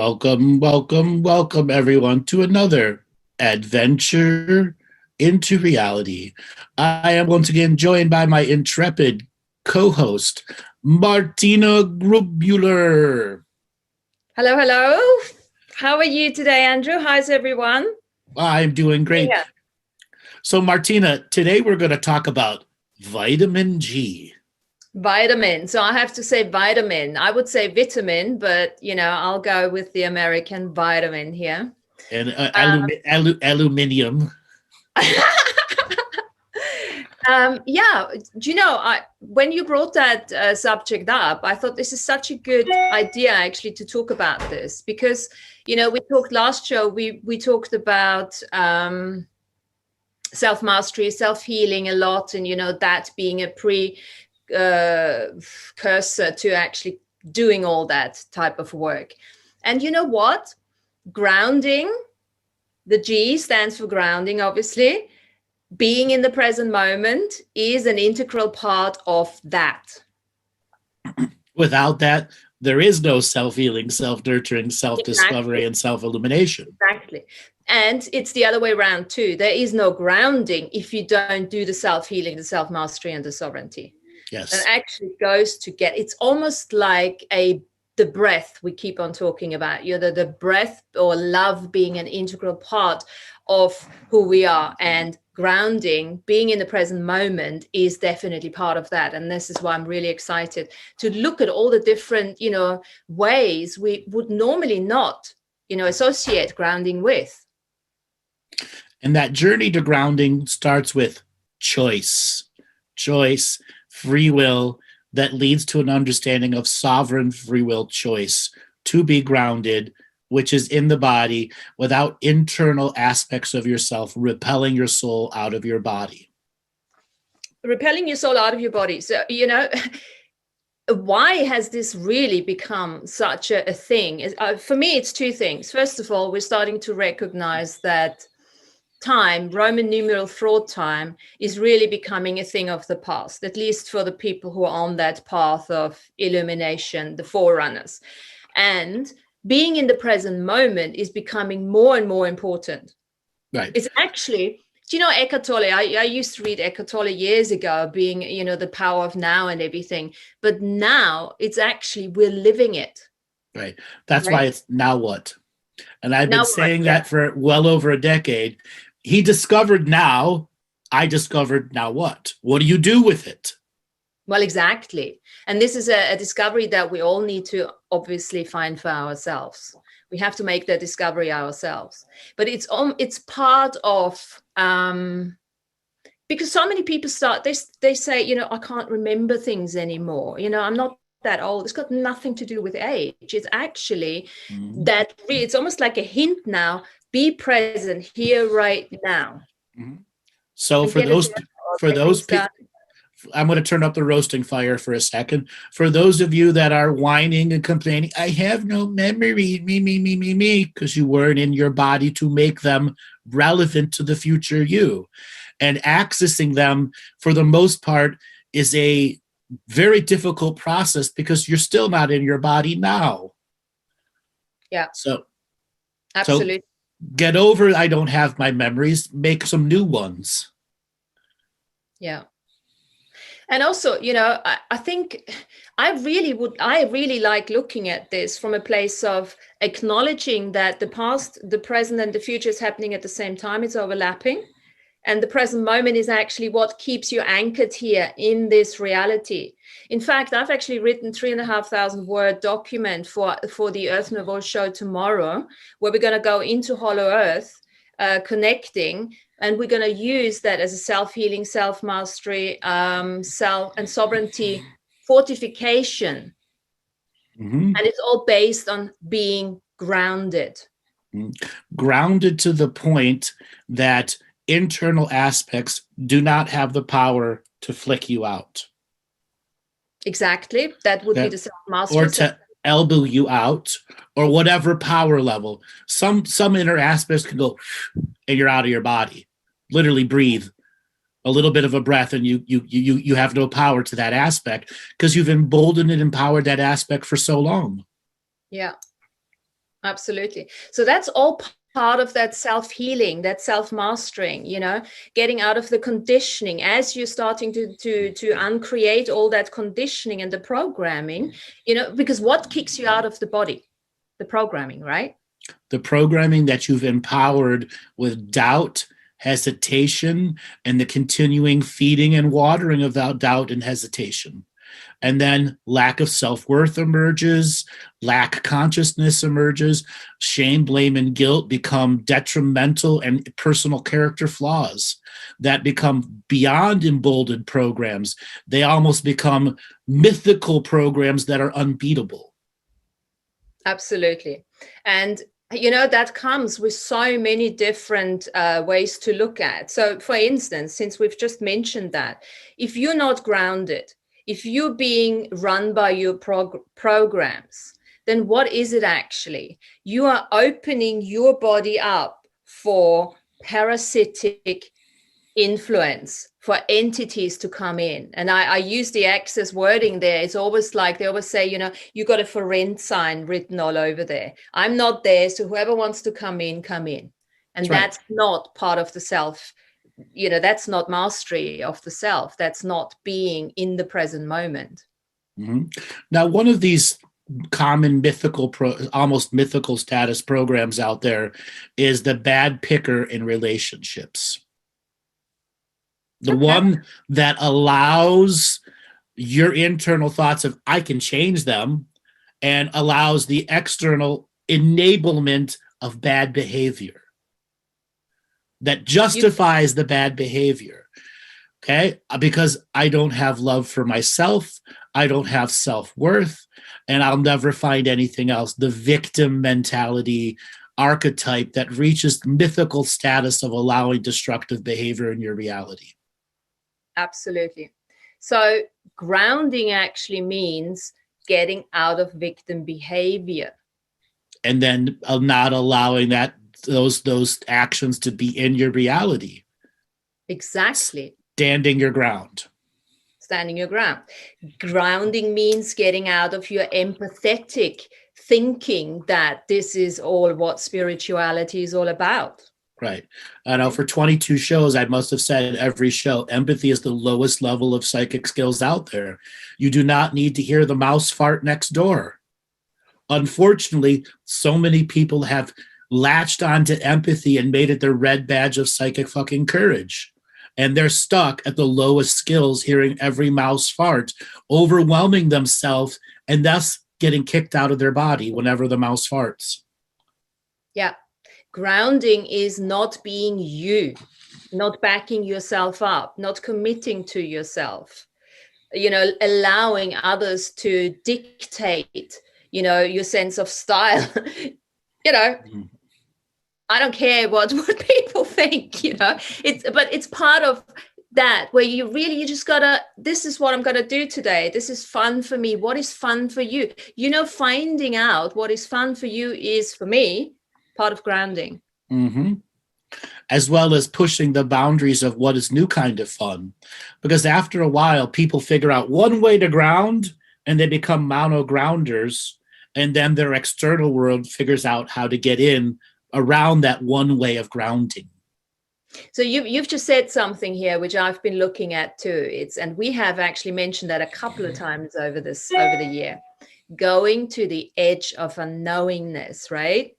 Welcome, everyone, to another adventure into reality. I am once again joined by my intrepid co-host, Martina Grubmueller. Hello. How are you today, Andrew? How's everyone? I'm doing great. Yeah. So, Martina, today we're going to talk about vitamin G. Vitamin. So I have to say vitamin. I would say vitamin, but I'll go with the American vitamin here. And aluminium. Yeah. Do you know, when you brought that subject up, I thought this is such a good idea actually to talk about this because, we talked last show, we talked about self-mastery, self-healing a lot, and, that being a cursor to actually doing all that type of work. And you know what? Grounding, the G stands for grounding, obviously. Being in the present moment is an integral part of that. Without that, there is no self-healing, self-nurturing, self-discovery, and self-illumination. Exactly. And it's the other way around too. There is no grounding if you don't do the self-healing, the self-mastery, and the sovereignty. Yes. And actually goes to it's almost like the breath we keep on talking about, the breath or love being an integral part of who we are, and grounding, being in the present moment, is definitely part of that. And this is why I'm really excited to look at all the different, ways we would normally not, associate grounding with. And that journey to grounding starts with choice, free will, that leads to an understanding of sovereign free will choice to be grounded, which is in the body without internal aspects of yourself repelling your soul out of your body. Repelling your soul out of your body. So, why has this really become such a thing? For me, it's two things. First of all, we're starting to recognize that time, Roman numeral fraud time, is really becoming a thing of the past, at least for the people who are on that path of illumination, the forerunners. And being in the present moment is becoming more and more important. Right. It's actually, do you know Eckhart Tolle? I used to read Eckhart Tolle years ago, being, the power of now and everything. But now it's actually, we're living it. Right. That's why it's now what? And I've been saying that for well over a decade. He discovered now, I discovered now what? What do you do with it? Well, exactly. And this is a discovery that we all need to obviously find for ourselves. We have to make that discovery ourselves. But it's part of, because so many people they say, I can't remember things anymore. I'm not that old. It's got nothing to do with age. It's actually that it's almost like a hint now. Be present here right now. Mm-hmm. So for those people, I'm going to turn up the roasting fire for a second. For those of you that are whining and complaining, I have no memory, me, because you weren't in your body to make them relevant to the future you. And accessing them, for the most part, is a very difficult process because you're still not in your body now. Yeah. So absolutely. So get over, I don't have my memories, make some new ones. Yeah. And also, I think I really like looking at this from a place of acknowledging that the past, the present, and the future is happening at the same time. It's overlapping. And the present moment is actually what keeps you anchored here in this reality. In fact, I've actually written 3,500 word document for the Earth Nouveau show tomorrow, where we're going to go into Hollow Earth connecting, and we're going to use that as a self-healing, self-mastery, self and sovereignty fortification. Mm-hmm. And it's all based on being grounded. Grounded to the point that internal aspects do not have the power to flick you out. Exactly. That would be the self-mastery. Or to elbow you out, or whatever power level. Some inner aspects can go and you're out of your body. Literally breathe. A little bit of a breath and you have no power to that aspect because you've emboldened and empowered that aspect for so long. Yeah, absolutely. So that's all part of that self-healing, that self-mastering, getting out of the conditioning as you're starting to uncreate all that conditioning and the programming, because what kicks you out of the body? The programming, right? The programming that you've empowered with doubt, hesitation, and the continuing feeding and watering of that doubt and hesitation. And then lack of self-worth emerges, lack consciousness emerges, shame, blame, and guilt become detrimental and personal character flaws that become beyond emboldened programs. They almost become mythical programs that are unbeatable. Absolutely. And that comes with so many different ways to look at. So, for instance, since we've just mentioned that, if you're not grounded, if you're being run by your programs, then what is it actually? You are opening your body up for parasitic influence, for entities to come in. And I use the access wording there. It's always like they always say, you got a for rent sign written all over there. I'm not there, so whoever wants to come in, come in. And that's not part of the self. That's not mastery of the self. That's not being in the present moment. Mm-hmm. Now, one of these common almost mythical status programs out there is the bad picker in relationships. The one that allows your internal thoughts of, I can change them, and allows the external enablement of bad behavior that justifies the bad behavior. Okay? Because I don't have love for myself, I don't have self-worth, and I'll never find anything else. The victim mentality archetype that reaches mythical status of allowing destructive behavior in your reality. Absolutely. So grounding actually means getting out of victim behavior. And then not allowing those actions to be in your reality. Exactly. Standing your ground. Standing your ground. Grounding means getting out of your empathetic thinking that this is all what spirituality is all about. Right. I know for 22 shows, I must have said every show, empathy is the lowest level of psychic skills out there. You do not need to hear the mouse fart next door. Unfortunately, so many people have latched onto empathy and made it their red badge of psychic fucking courage. And they're stuck at the lowest skills, hearing every mouse fart, overwhelming themselves, and thus getting kicked out of their body whenever the mouse farts. Yeah. Grounding is not being you, not backing yourself up, not committing to yourself, allowing others to dictate, your sense of style. I don't care what people think, it's part of that where you just gotta, this is what I'm gonna do today. This is fun for me. What is fun for you? Finding out what is fun for you is, for me, part of grounding. Mm-hmm. As well as pushing the boundaries of what is new kind of fun. Because after a while, people figure out one way to ground and they become mono grounders. And then their external world figures out how to get in around that one way of grounding. So you've just said something here, which I've been looking at too. And we have actually mentioned that a couple of times over the year, going to the edge of unknowingness, right?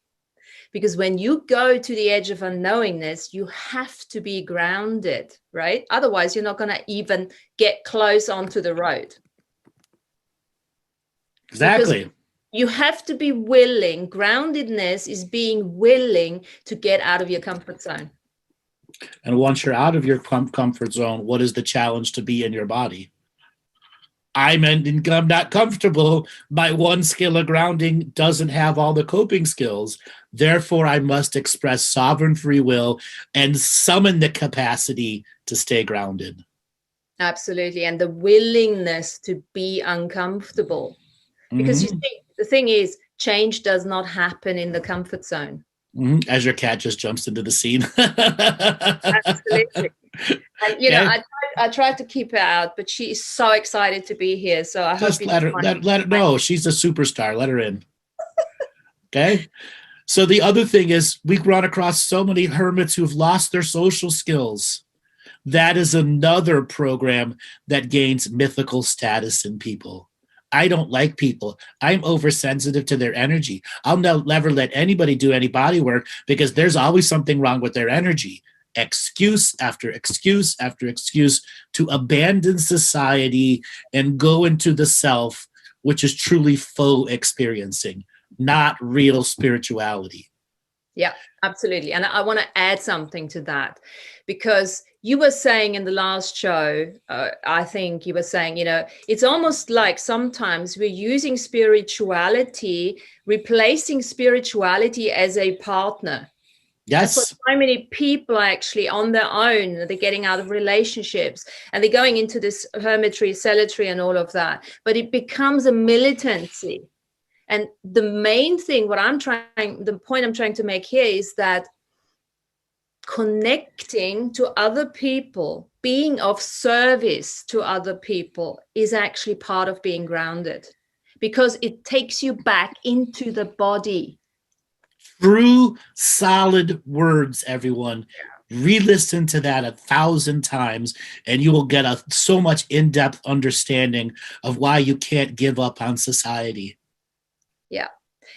Because when you go to the edge of unknowingness, you have to be grounded, right? Otherwise, you're not going to even get close onto the road. Exactly. you have to be willing. Groundedness is being willing to get out of your comfort zone. And once you're out of your comfort zone, what is the challenge to be in your body? I'm not comfortable. My one skill of grounding doesn't have all the coping skills. Therefore, I must express sovereign free will and summon the capacity to stay grounded. Absolutely. And the willingness to be uncomfortable. Because you see, the thing is, change does not happen in the comfort zone. As your cat just jumps into the scene. Absolutely. And, you know, I tried to keep her out, but she is so excited to be here. So I just hope let her know she's a superstar. Let her in. Okay. So the other thing is, we run across so many hermits who've lost their social skills. That is another program that gains mythical status in people. I don't like people. I'm oversensitive to their energy. I'll never let anybody do any body work because there's always something wrong with their energy. Excuse after excuse after excuse to abandon society and go into the self, which is truly faux experiencing, not real spirituality. Yeah, absolutely. And I want to add something to that, because you were saying in the last show, I think you were saying, you know, it's almost like sometimes we're using spirituality, replacing spirituality as a partner. Yes. That's what so many people are actually on their own. They're getting out of relationships and they're going into this hermitry, cemetery and all of that. But it becomes a militancy. And the main thing, the point I'm trying to make here is that connecting to other people, being of service to other people is actually part of being grounded, because it takes you back into the body. True, solid words, everyone. Re-listen to that 1,000 times and you will get so much in-depth understanding of why you can't give up on society. Yeah.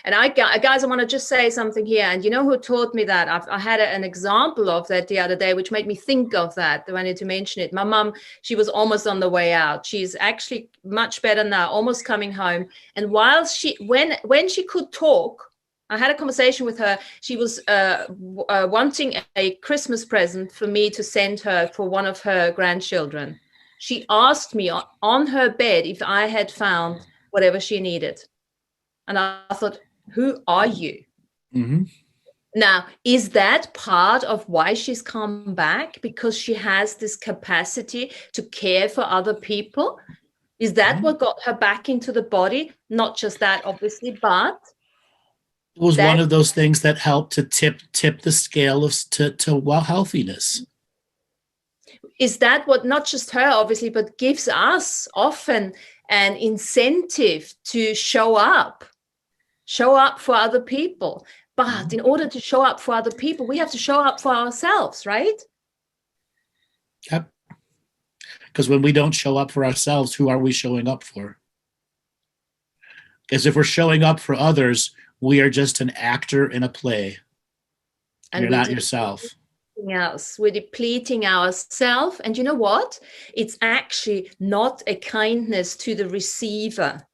And guys, I want to just say something here. And you know who taught me that? I had an example of that the other day, which made me think of that. I wanted to mention it. My mom, she was almost on the way out. She's actually much better now, almost coming home. And while when she could talk, I had a conversation with her. She was wanting a Christmas present for me to send her for one of her grandchildren. She asked me on her bed if I had found whatever she needed. And I thought, who are you? Mm-hmm. Now, is that part of why she's come back? Because she has this capacity to care for other people? Is that what got her back into the body? Not just that, obviously, but it was one of those things that helped to tip the scale to healthiness. Is that what, not just her, obviously, but gives us often an incentive to show up for other people? But in order to show up for other people, we have to show up for ourselves, right? Yep. Because when we don't show up for ourselves, who are we showing up for? Because if we're showing up for others, we are just an actor in a play. And you're not yourself. We're depleting ourselves. And you know what? It's actually not a kindness to the receiver.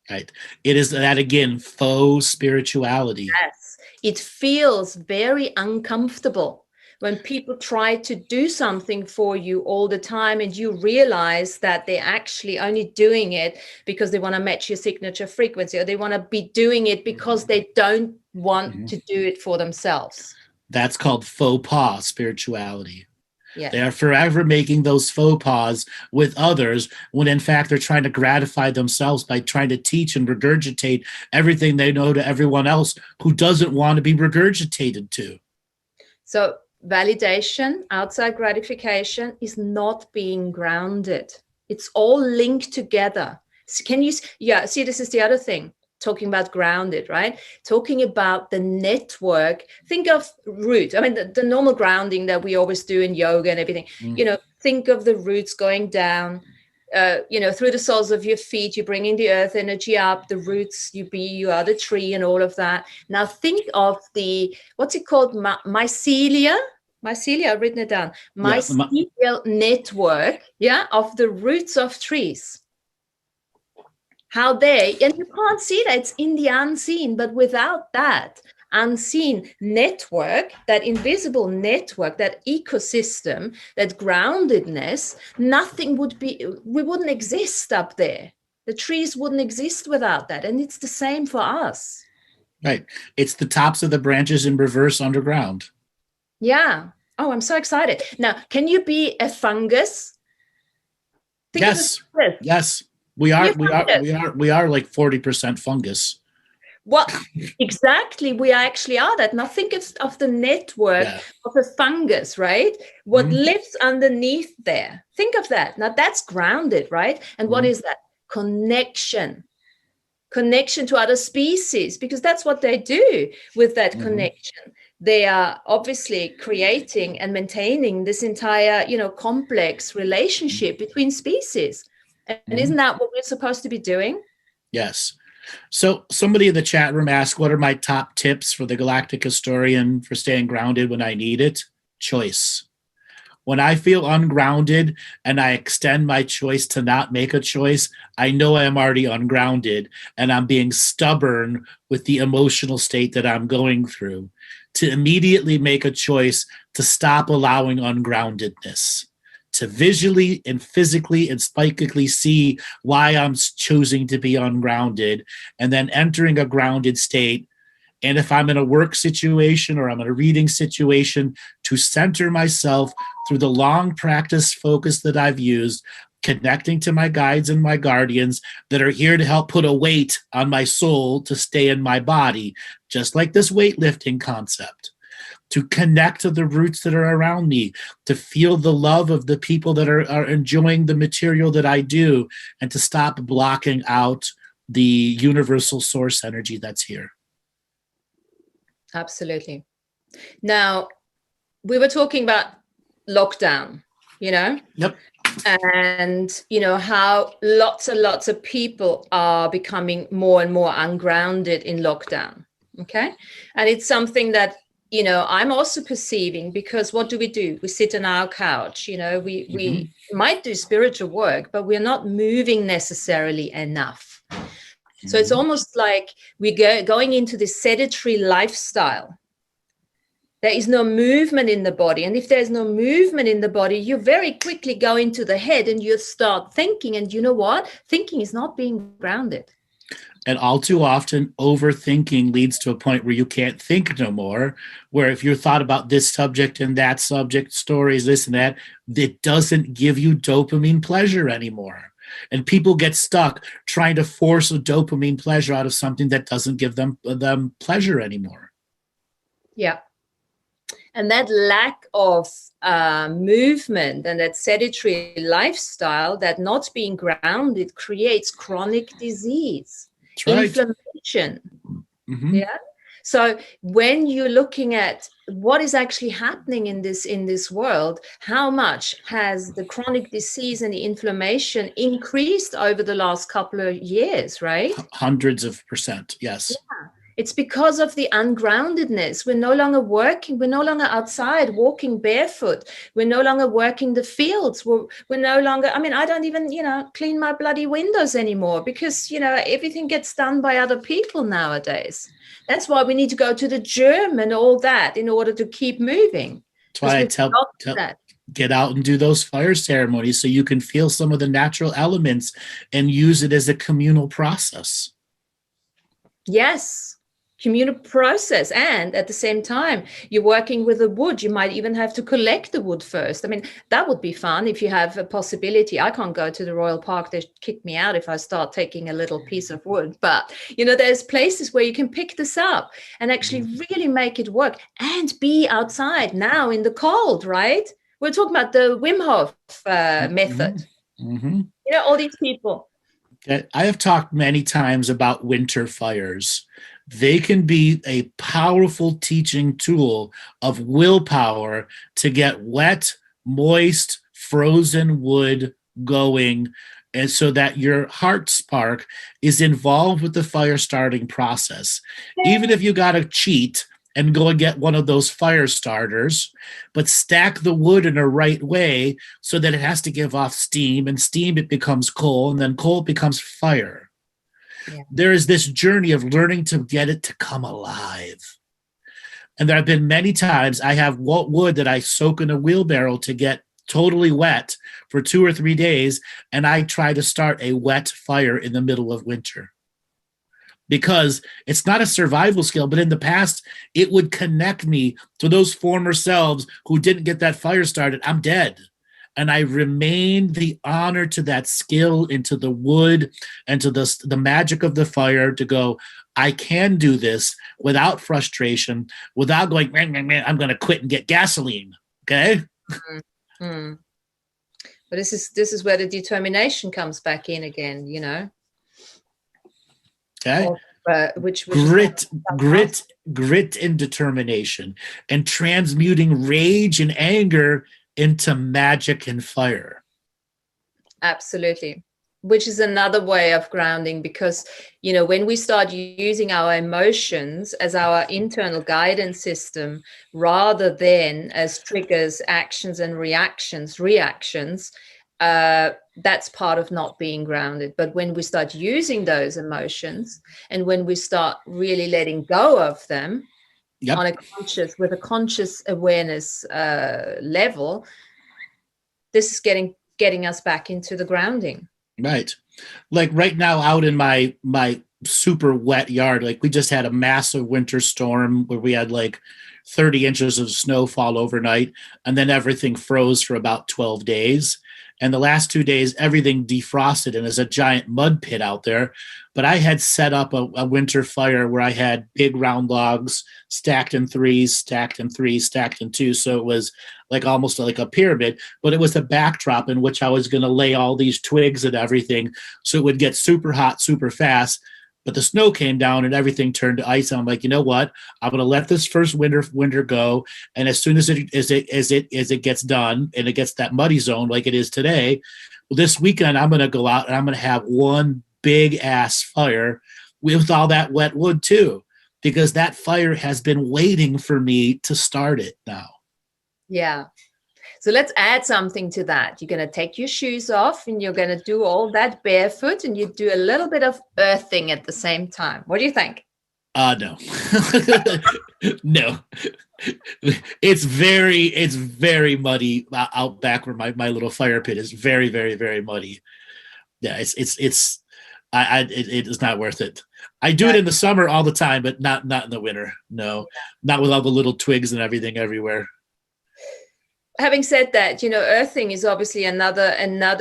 Right. It is that, again, faux spirituality. Yes. It feels very uncomfortable when people try to do something for you all the time and you realize that they're actually only doing it because they want to match your signature frequency, or they want to be doing it because they don't want to do it for themselves. That's called faux pas spirituality. Yeah. They are forever making those faux pas with others when in fact they're trying to gratify themselves by trying to teach and regurgitate everything they know to everyone else who doesn't want to be regurgitated to. So validation, outside gratification is not being grounded. It's all linked together. So see, this is the other thing. Talking about grounded, right? Talking about the network. Think of root. I mean, the normal grounding that we always do in yoga and everything. You know, think of the roots going down, through the soles of your feet. You're bringing the earth energy up. The roots, you are the tree and all of that. Now think of what's it called? Mycelia. Mycelia, I've written it down. Mycelial network, of the roots of trees. how and you can't see that, it's in the unseen, but without that unseen network, that invisible network, that ecosystem, that groundedness, we wouldn't exist up there. The trees wouldn't exist without that. And it's the same for us. Right. It's the tops of the branches in reverse underground. Yeah. Oh, I'm so excited. Now, can you be a fungus? Yes. Yes. We are like 40% fungus. Well, exactly. We actually are that. Now think of the network of a fungus, right? What lives underneath there. Think of that. Now that's grounded, right? And what is that? Connection to other species, because that's what they do with that connection. They are obviously creating and maintaining this entire, complex relationship between species. And isn't that what we're supposed to be doing? Yes. So somebody in the chat room asked, what are my top tips for the Galactic Historian for staying grounded when I need it? Choice. When I feel ungrounded and I extend my choice to not make a choice, I know I am already ungrounded and I'm being stubborn with the emotional state that I'm going through. To immediately make a choice to stop allowing ungroundedness, to visually and physically and psychically see why I'm choosing to be ungrounded, and then entering a grounded state. And if I'm in a work situation or I'm in a reading situation, to center myself through the long practice focus that I've used, connecting to my guides and my guardians that are here to help put a weight on my soul to stay in my body, just like this weightlifting concept. To connect to the roots that are around me, to feel the love of the people that are enjoying the material that I do, and to stop blocking out the universal source energy that's here. Absolutely. Now, we were talking about lockdown, Yep. And, how lots and lots of people are becoming more and more ungrounded in lockdown. Okay. And it's something that, I'm also perceiving, because what do? We sit on our couch, we might do spiritual work, but we're not moving necessarily enough. So it's almost like we're going into this sedentary lifestyle. There is no movement in the body. And if there's no movement in the body, you very quickly go into the head and you start thinking. And you know what? Thinking is not being grounded. And all too often, overthinking leads to a point where you can't think no more, where if you thought about this subject and that subject, stories, this and that, it doesn't give you dopamine pleasure anymore. And people get stuck trying to force a dopamine pleasure out of something that doesn't give them pleasure anymore. Yeah. And that lack of movement and that sedentary lifestyle, that not being grounded, creates chronic disease, inflammation. Yeah. So when you're looking at what is actually happening in this world, how much has the chronic disease and the inflammation increased over the last couple of years, right? Hundreds of percent, yes. Yeah. It's because of the ungroundedness. We're no longer working. We're no longer outside walking barefoot. We're no longer working the fields. We're no longer, I don't even, clean my bloody windows anymore, because, everything gets done by other people nowadays. That's why we need to go to the gym and all that in order to keep moving. That's why I tell get out and do those fire ceremonies so you can feel some of the natural elements and use it as a communal process. Yes. Communal process. And at the same time, you're working with the wood. You might even have to collect the wood first. That would be fun if you have a possibility. I can't go to the Royal Park. They kick me out if I start taking a little piece of wood. But, there's places where you can pick this up and actually really make it work and be outside now in the cold, right? We're talking about the Wim Hof method. All these people. I have talked many times about winter fires. They can be a powerful teaching tool of willpower to get wet, moist, frozen wood going, and so that your heart spark is involved with the fire starting process. Even if you got to cheat and go and get one of those fire starters, but stack the wood in a right way so that it has to give off steam, and steam, it becomes coal, and then coal becomes fire. Yeah. There is this journey of learning to get it to come alive. And there have been many times I have wood that I soak in a wheelbarrow to get totally wet for 2 or 3 days, and I try to start a wet fire in the middle of winter. Because it's not a survival skill, but in the past, it would connect me to those former selves who didn't get that fire started. I'm dead. And I remained the honor to that skill, into the wood, and to the magic of the fire, to go, I can do this without frustration, without going, man, I'm going to quit and get gasoline. Okay. Mm-hmm. But this is where the determination comes back in again, you know. Okay. Which grit and determination, and transmuting rage and anger into magic and fire. Absolutely. Which is another way of grounding, because, you know, when we start using our emotions as our internal guidance system rather than as triggers, actions and reactions, that's part of not being grounded. But when we start using those emotions, and when we start really letting go of them, yep, on with a conscious awareness level, this is getting us back into the grounding. Right. Like right now out in my super wet yard, like we just had a massive winter storm where we had like 30 inches of snowfall overnight, and then everything froze for about 12 days. And the last 2 days, everything defrosted, and there's a giant mud pit out there. But I had set up a winter fire where I had big round logs stacked in threes, stacked in threes, stacked in two. So it was like almost like a pyramid, but it was a backdrop in which I was going to lay all these twigs and everything. So it would get super hot, super fast. But the snow came down and everything turned to ice. And I'm like, you know what? I'm going to let this first winter go. And as soon as it gets done and it gets that muddy zone like it is today, well, this weekend I'm going to go out and I'm going to have one big ass fire with all that wet wood too, because that fire has been waiting for me to start it now. Yeah. So let's add something to that. You're going to take your shoes off and you're going to do all that barefoot, and you do a little bit of earthing at the same time. What do you think? No. No. It's very muddy out back where my little fire pit is. Very, very, very muddy. Yeah, it is not worth it. I do it in the summer all the time, but not in the winter. No, not with all the little twigs and everything everywhere. Having said that, you know, earthing is obviously another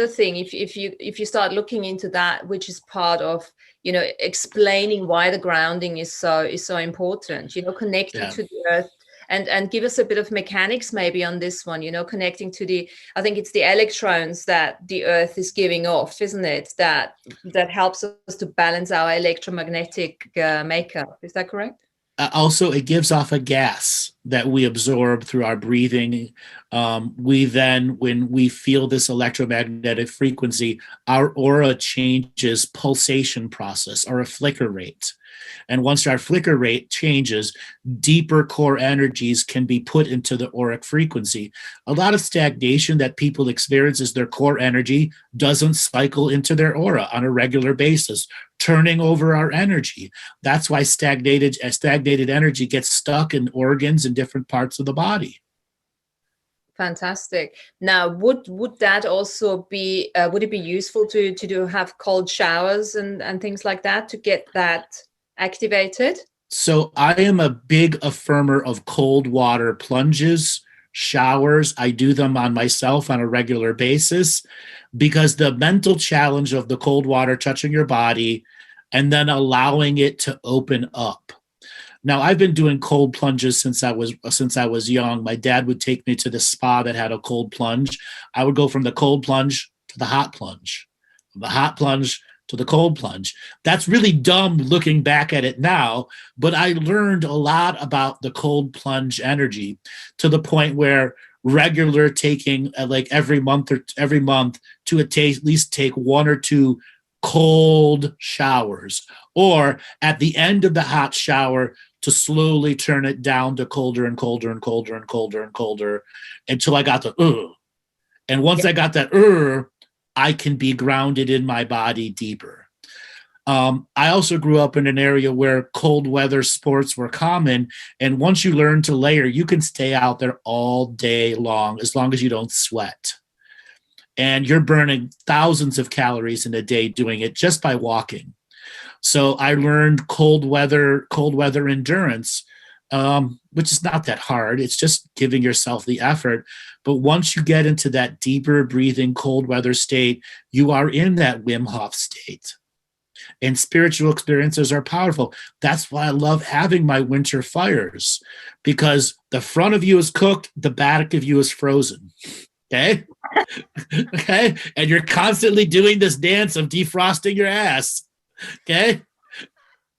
thing. If you start looking into that, which is part of, you know, explaining why the grounding is so important, you know, connecting to the earth, and give us a bit of mechanics maybe on this one, you know, connecting to I think it's the electrons that the earth is giving off, isn't it? That helps us to balance our electromagnetic makeup. Is that correct? Also, it gives off a gas that we absorb through our breathing. We then, when we feel this electromagnetic frequency, our aura changes pulsation process, or a flicker rate. And once our flicker rate changes, deeper core energies can be put into the auric frequency. A lot of stagnation that people experience is their core energy doesn't cycle into their aura on a regular basis, turning over our energy. That's why stagnated energy gets stuck in organs in different parts of the body. Fantastic. Now, would that also be would it be useful to have cold showers and things like that to get that activated? So I am a big affirmer of cold water plunges, showers. I do them on myself on a regular basis, because the mental challenge of the cold water touching your body and then allowing it to open up. Now, I've been doing cold plunges since I was young. My dad would take me to the spa that had a cold plunge. I would go from the cold plunge to the hot plunge, from the hot plunge to the cold plunge. That's really dumb looking back at it now, but I learned a lot about the cold plunge energy, to the point where regular taking like every month to at least take 1 or 2 cold showers, or at the end of the hot shower to slowly turn it down to colder and colder and colder and colder and colder until I got the and once I got that I can be grounded in my body deeper. I also grew up in an area where cold weather sports were common. And once you learn to layer, you can stay out there all day long as you don't sweat. And you're burning thousands of calories in a day doing it just by walking. So I learned cold weather endurance, which is not that hard. It's just giving yourself the effort. But once you get into that deeper breathing cold weather state, you are in that Wim Hof state. And spiritual experiences are powerful. That's why I love having my winter fires, because the front of you is cooked, the back of you is frozen. Okay. Okay. And you're constantly doing this dance of defrosting your ass. Okay.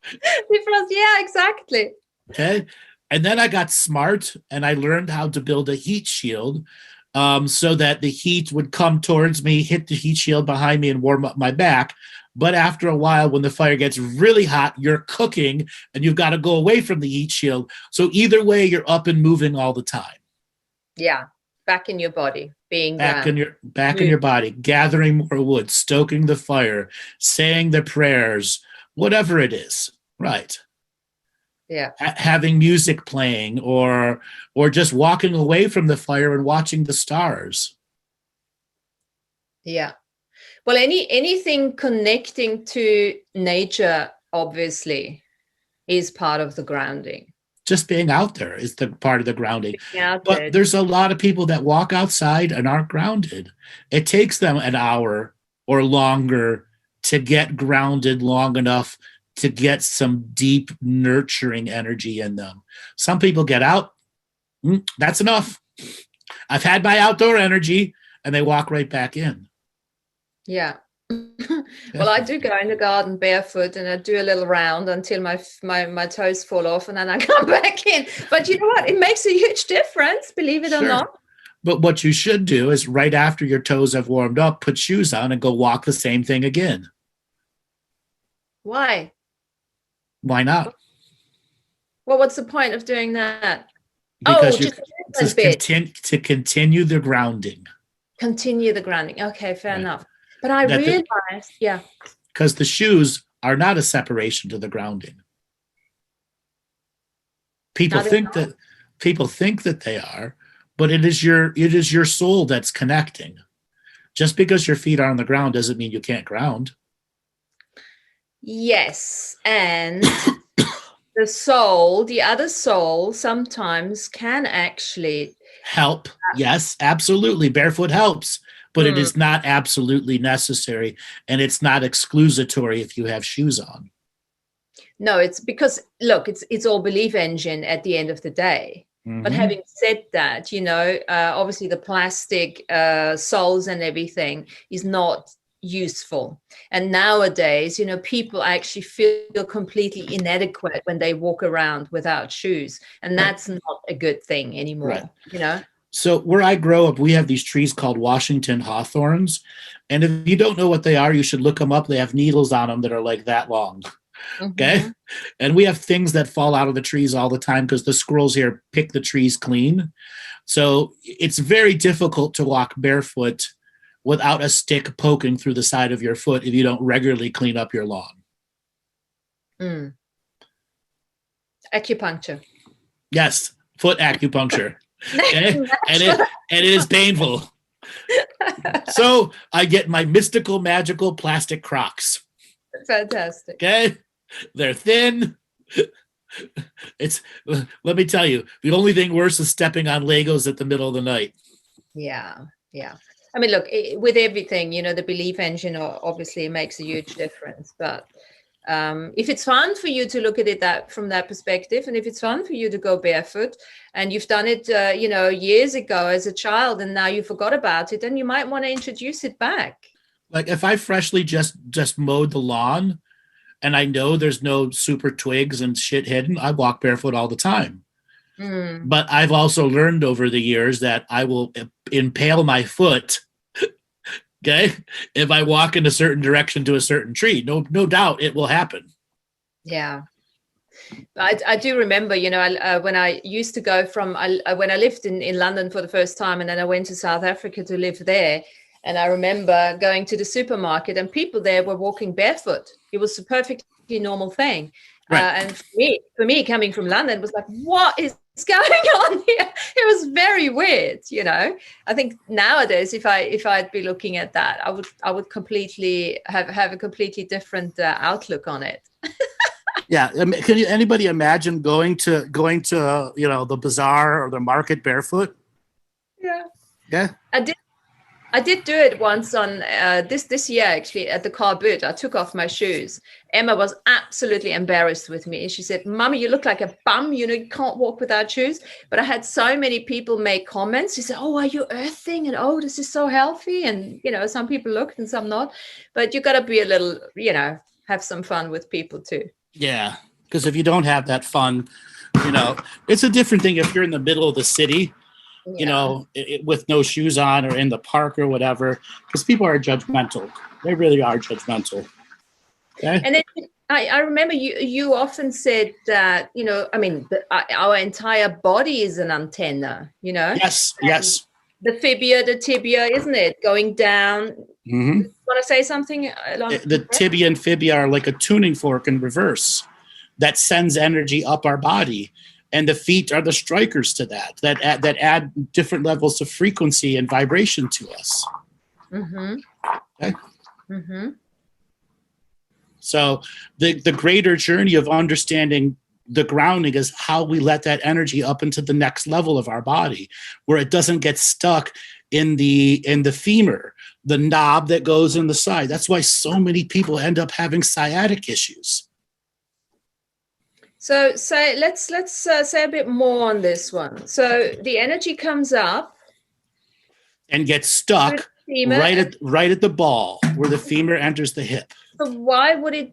Defrost, yeah, exactly. Okay. And then I got smart and I learned how to build a heat shield, so that the heat would come towards me, hit the heat shield behind me, and warm up my back. But after a while, when the fire gets really hot, you're cooking and you've got to go away from the heat shield. So either way, you're up and moving all the time. Yeah. Back in your body, being back in your body, gathering more wood, stoking the fire, saying the prayers, whatever it is. Right. Yeah. Having music playing, or just walking away from the fire and watching the stars. Yeah. Well, anything connecting to nature, obviously, is part of the grounding. Just being out there is the part of the grounding. But there's a lot of people that walk outside and aren't grounded. It takes them an hour or longer to get grounded long enough to get some deep nurturing energy in them. Some people get out, that's enough. I've had my outdoor energy, and they walk right back in. Yeah. Well, I do go in the garden barefoot and I do a little round until my toes fall off, and then I come back in. But you know what? It makes a huge difference, believe it or not. But what you should do is, right after your toes have warmed up, put shoes on and go walk the same thing again. Why? Why not? Well, what's the point of doing that? Because to continue the grounding. Continue the grounding. Okay, fair enough. But I realized, because the shoes are not a separation to the grounding. People think that they are, but it is your soul that's connecting. Just because your feet are on the ground doesn't mean you can't ground. Yes, and the other soul sometimes can actually help. Yes, absolutely. Barefoot helps. But it is not absolutely necessary, and it's not exclusatory if you have shoes on. No, it's because, look, it's all belief engine at the end of the day. Mm-hmm. But having said that, obviously the plastic soles and everything is not useful. And nowadays, people actually feel completely inadequate when they walk around without shoes. And that's not a good thing anymore, So where I grow up, we have these trees called Washington hawthorns. And if you don't know what they are, you should look them up. They have needles on them that are like that long. Mm-hmm. Okay. And we have things that fall out of the trees all the time because the squirrels here pick the trees clean. So it's very difficult to walk barefoot without a stick poking through the side of your foot if you don't regularly clean up your lawn. Acupuncture. Yes. Foot acupuncture. and it is painful. So I get my mystical, magical plastic Crocs. Fantastic. Okay, they're thin. Let me tell you, the only thing worse is stepping on Legos at the middle of the night. Yeah. I mean, look, with everything, the belief engine obviously makes a huge difference, but if it's fun for you to look at it from that perspective, and if it's fun for you to go barefoot, and you've done it, years ago as a child, and now you forgot about it, then you might want to introduce it back. Like if I freshly just mowed the lawn, and I know there's no super twigs and shit hidden, I walk barefoot all the time. But I've also learned over the years that I will impale my foot. Okay, if I walk in a certain direction to a certain tree, no doubt it will happen. Yeah, I do remember, when I used to go when I lived in London for the first time, and then I went to South Africa to live there, and I remember going to the supermarket, and people there were walking barefoot It was a perfectly normal thing. Right. And for me, coming from London, was like, what is going on here? It was very weird, I think nowadays, if I'd be looking at that, I would completely have a completely different outlook on it. Yeah. Can anybody imagine going to the bazaar or the market barefoot? Yeah. I did do it once on this year, actually, at the car boot. I took off my shoes. Emma was absolutely embarrassed with me. She said, "Mummy, you look like a bum. You can't walk without shoes." But I had so many people make comments. She said, "Oh, are you earthing?" And, "Oh, this is so healthy." And, some people looked and some not. But you got to be a little, have some fun with people too. Yeah, because if you don't have that fun, it's a different thing if you're in the middle of the city. With no shoes on or in the park or whatever, because people are judgmental. They really are judgmental. Okay? And then I remember you often said that, our entire body is an antenna, Yes, and yes. The fibia, the tibia, isn't it? Going down. Mm-hmm. You want to say something? The tibia and fibia are like a tuning fork in reverse that sends energy up our body. And the feet are the strikers to that add different levels of frequency and vibration to us. Mm-hmm. Okay. Mm-hmm. So the greater journey of understanding the grounding is how we let that energy up into the next level of our body, where it doesn't get stuck in the femur, the knob that goes in the side. That's why so many people end up having sciatic issues. So let's say a bit more on this one. So the energy comes up and gets stuck right at the ball where the femur enters the hip. So why would it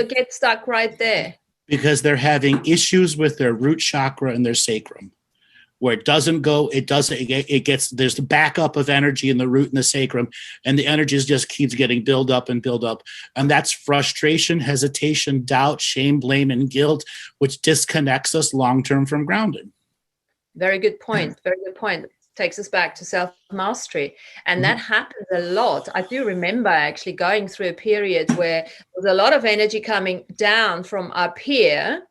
get stuck right there? Because they're having issues with their root chakra and their sacrum. Where it doesn't go, it gets, there's the backup of energy in the root and the sacrum, and the energy just keeps getting build up. And that's frustration, hesitation, doubt, shame, blame, and guilt, which disconnects us long-term from grounding. Very good point. Very good point. Takes us back to self-mastery. And that happens a lot. I do remember actually going through a period where there was a lot of energy coming down from up here,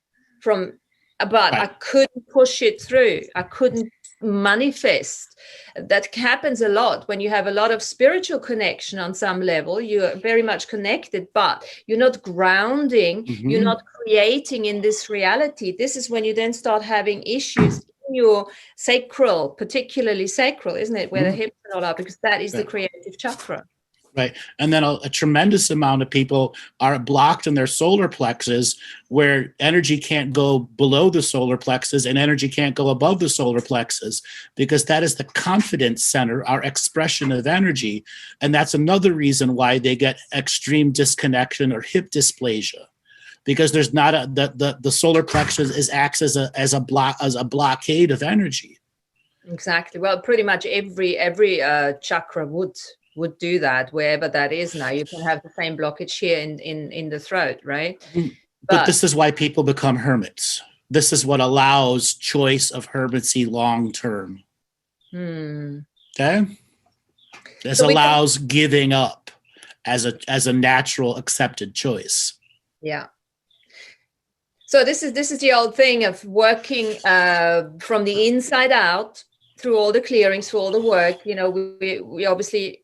but right. I couldn't push it through. I couldn't manifest. That happens a lot when you have a lot of spiritual connection on some level. You're very much connected, but you're not grounding. Mm-hmm. You're not creating in this reality. This is when you then start having issues in your sacral, particularly sacral, isn't it? Where the hips and all are, because that is the creative chakra. Right. And then a tremendous amount of people are blocked in their solar plexus, where energy can't go below the solar plexus and energy can't go above the solar plexus, because that is the confidence center, our expression of energy. And that's another reason why they get extreme disconnection or hip dysplasia, because there's not the solar plexus acts as a blockade of energy. Exactly. Well, pretty much every chakra would do that, wherever that is now. You can have the same blockage here in the throat, right? But this is why people become hermits. This is what allows choice of hermitsy long term. Okay? This allows giving up as a natural accepted choice. Yeah. So this is the old thing of working from the inside out, through all the clearings, through all the work, we obviously,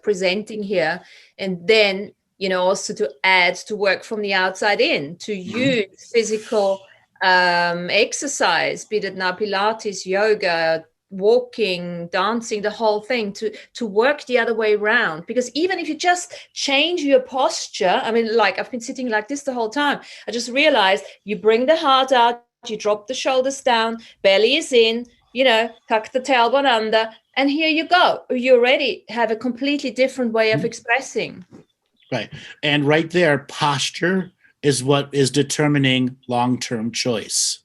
presenting here, and then, also to add to work from the outside in, to use physical exercise, be it now Pilates, yoga, walking, dancing, the whole thing, to work the other way around. Because even if you just change your posture, I mean, like I've been sitting like this the whole time, I just realized you bring the heart out, you drop the shoulders down, belly is in, tuck the tailbone under, and here you go. You already have a completely different way of expressing. Right. And right there, posture is what is determining long-term choice.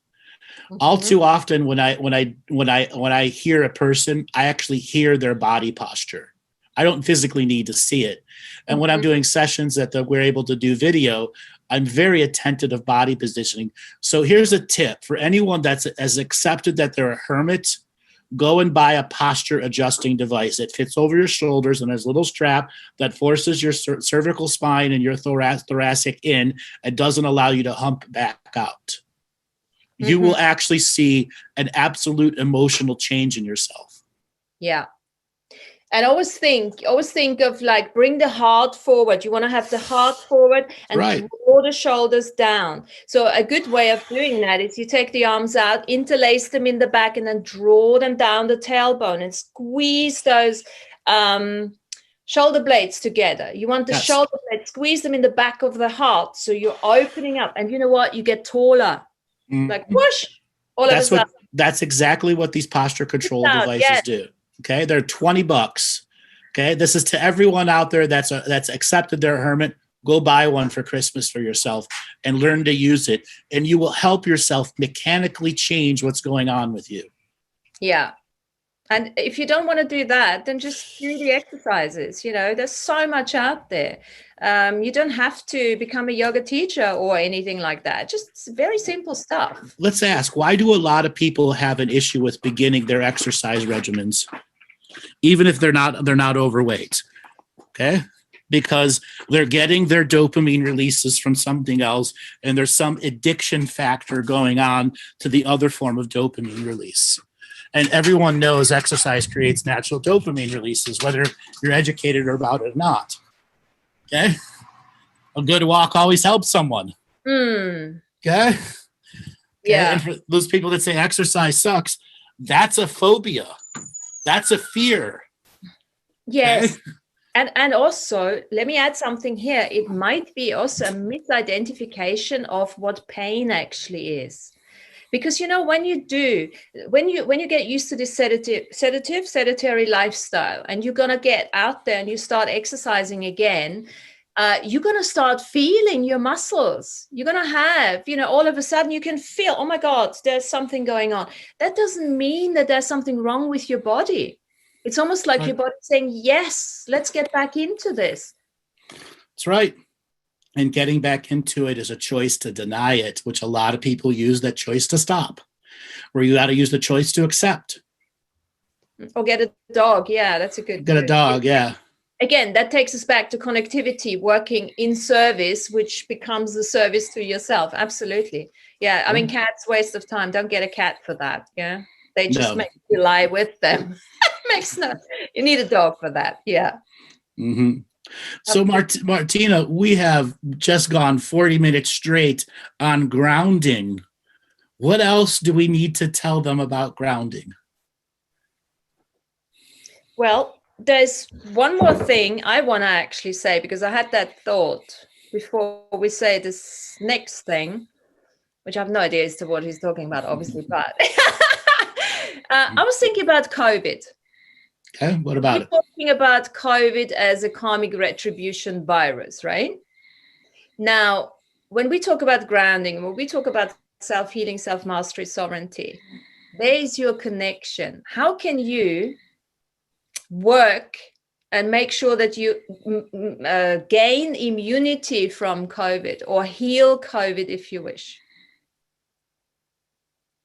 All too often when I hear a person, I actually hear their body posture. I don't physically need to see it. And when I'm doing sessions that we're able to do video, I'm very attentive of body positioning. So here's a tip for anyone that's has accepted that they're a hermit, go and buy a posture adjusting device. It fits over your shoulders and there's a little strap that forces your cervical spine and your thoracic in and doesn't allow you to hump back out. You will actually see an absolute emotional change in yourself. Yeah. And always think of like, bring the heart forward. You want to have the heart forward and draw the shoulders down. So a good way of doing that is you take the arms out, interlace them in the back, and then draw them down the tailbone and squeeze those shoulder blades together. You want the shoulder blades, squeeze them in the back of the heart. So you're opening up. And you know what? You get taller. Like whoosh, all of a sudden. That's exactly what these posture control devices do. Okay, they're $20. Okay, this is to everyone out there that's accepted their hermit. Go buy one for Christmas for yourself and learn to use it, and you will help yourself mechanically change what's going on with you. Yeah. And if you don't want to do that, then just do the exercises. You know, there's so much out there. You don't have to become a yoga teacher or anything like that. Just very simple stuff. Let's ask, why do a lot of people have an issue with beginning their exercise regimens, even if they're not overweight? Okay. Because they're getting their dopamine releases from something else, and there's some addiction factor going on to the other form of dopamine release. And everyone knows exercise creates natural dopamine releases, whether you're educated about it or not. Okay? A good walk always helps someone. Okay? Yeah. And for those people that say exercise sucks, that's a phobia. That's a fear. Yes. Okay? And also, let me add something here. It might be also a misidentification of what pain actually is. Because, you know, when you get used to this sedentary lifestyle, and you're going to get out there and you start exercising again, you're going to start feeling your muscles. You're going to have, you know, all of a sudden you can feel, oh my God, there's something going on. That doesn't mean that there's something wrong with your body. It's almost like your body saying, yes, let's get back into this. That's right. And getting back into it is a choice to deny it, which a lot of people use that choice to stop, where you got to use the choice to accept. Or get a dog. Yeah, that's a good. Get a dog, yeah. Again, that takes us back to connectivity, working in service, which becomes the service to yourself. Absolutely. Yeah, I mean, cats, waste of time. Don't get a cat for that. Yeah, they just make you lie with them. You need a dog for that. Yeah. Mm-hmm. So, Martina, we have just gone 40 minutes straight on grounding. What else do we need to tell them about grounding? Well, there's one more thing I want to actually say, because I had that thought before we say this next thing, which I have no idea as to what he's talking about, obviously, but I was thinking about COVID. Okay, what about it? We're talking about COVID as a karmic retribution virus, right? Now, when we talk about grounding, when we talk about self-healing, self-mastery, sovereignty, there is your connection. How can you work and make sure that you gain immunity from COVID, or heal COVID if you wish?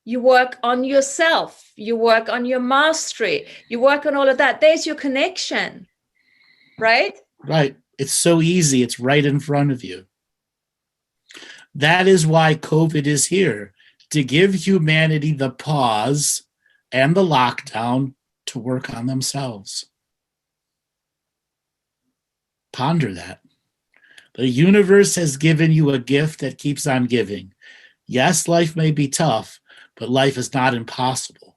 You work on yourself, you work on your mastery, you work on all of that. There's your connection, right? Right. It's so easy. It's right in front of you. That is why COVID is here, to give humanity the pause and the lockdown to work on themselves. Ponder that. The universe has given you a gift that keeps on giving. Yes, life may be tough, but life is not impossible.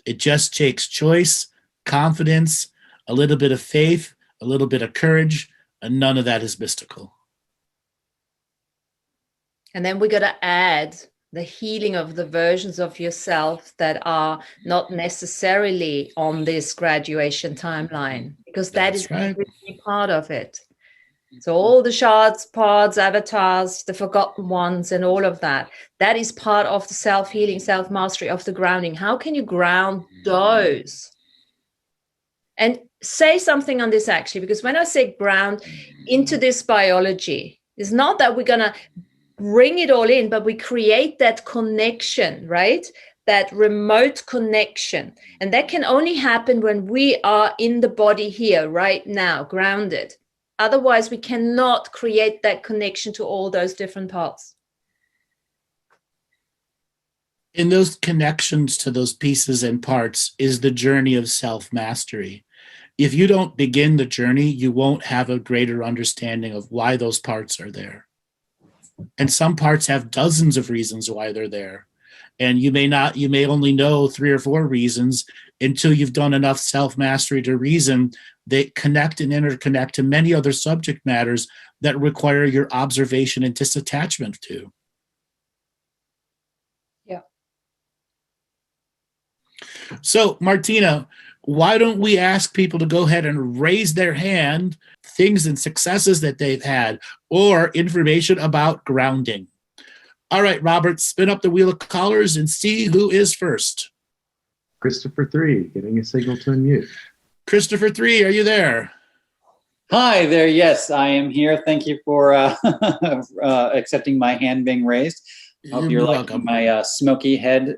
It just takes choice, confidence, a little bit of faith, a little bit of courage, and none of that is mystical. And then we got to add the healing of the versions of yourself that are not necessarily on this graduation timeline, because that's really part of it. So all the shards, pods, avatars, the forgotten ones, and all of that, that is part of the self-healing, self-mastery of the grounding. How can you ground those? And say something on this, actually, because when I say ground into this biology, it's not that we're going to bring it all in, but we create that connection, right? that remote connection. And that can only happen when we are in the body here right now, grounded. Otherwise, we cannot create that connection to all those different parts. In those connections to those pieces and parts is the journey of self-mastery. If you don't begin the journey, you won't have a greater understanding of why those parts are there. And some parts have dozens of reasons why they're there. And you may only know 3 or 4 reasons until you've done enough self-mastery to reason they connect and interconnect to many other subject matters that require your observation and disattachment to. Yeah. So, Martina, why don't we ask people to go ahead and raise their hand, things and successes that they've had, or information about grounding? All right, Robert, spin up the wheel of callers and see who is first. Christopher 3, getting a signal to unmute. Christopher 3, are you there? Hi there. Yes, I am here. Thank you for accepting my hand being raised. Hope you're liking my smoky head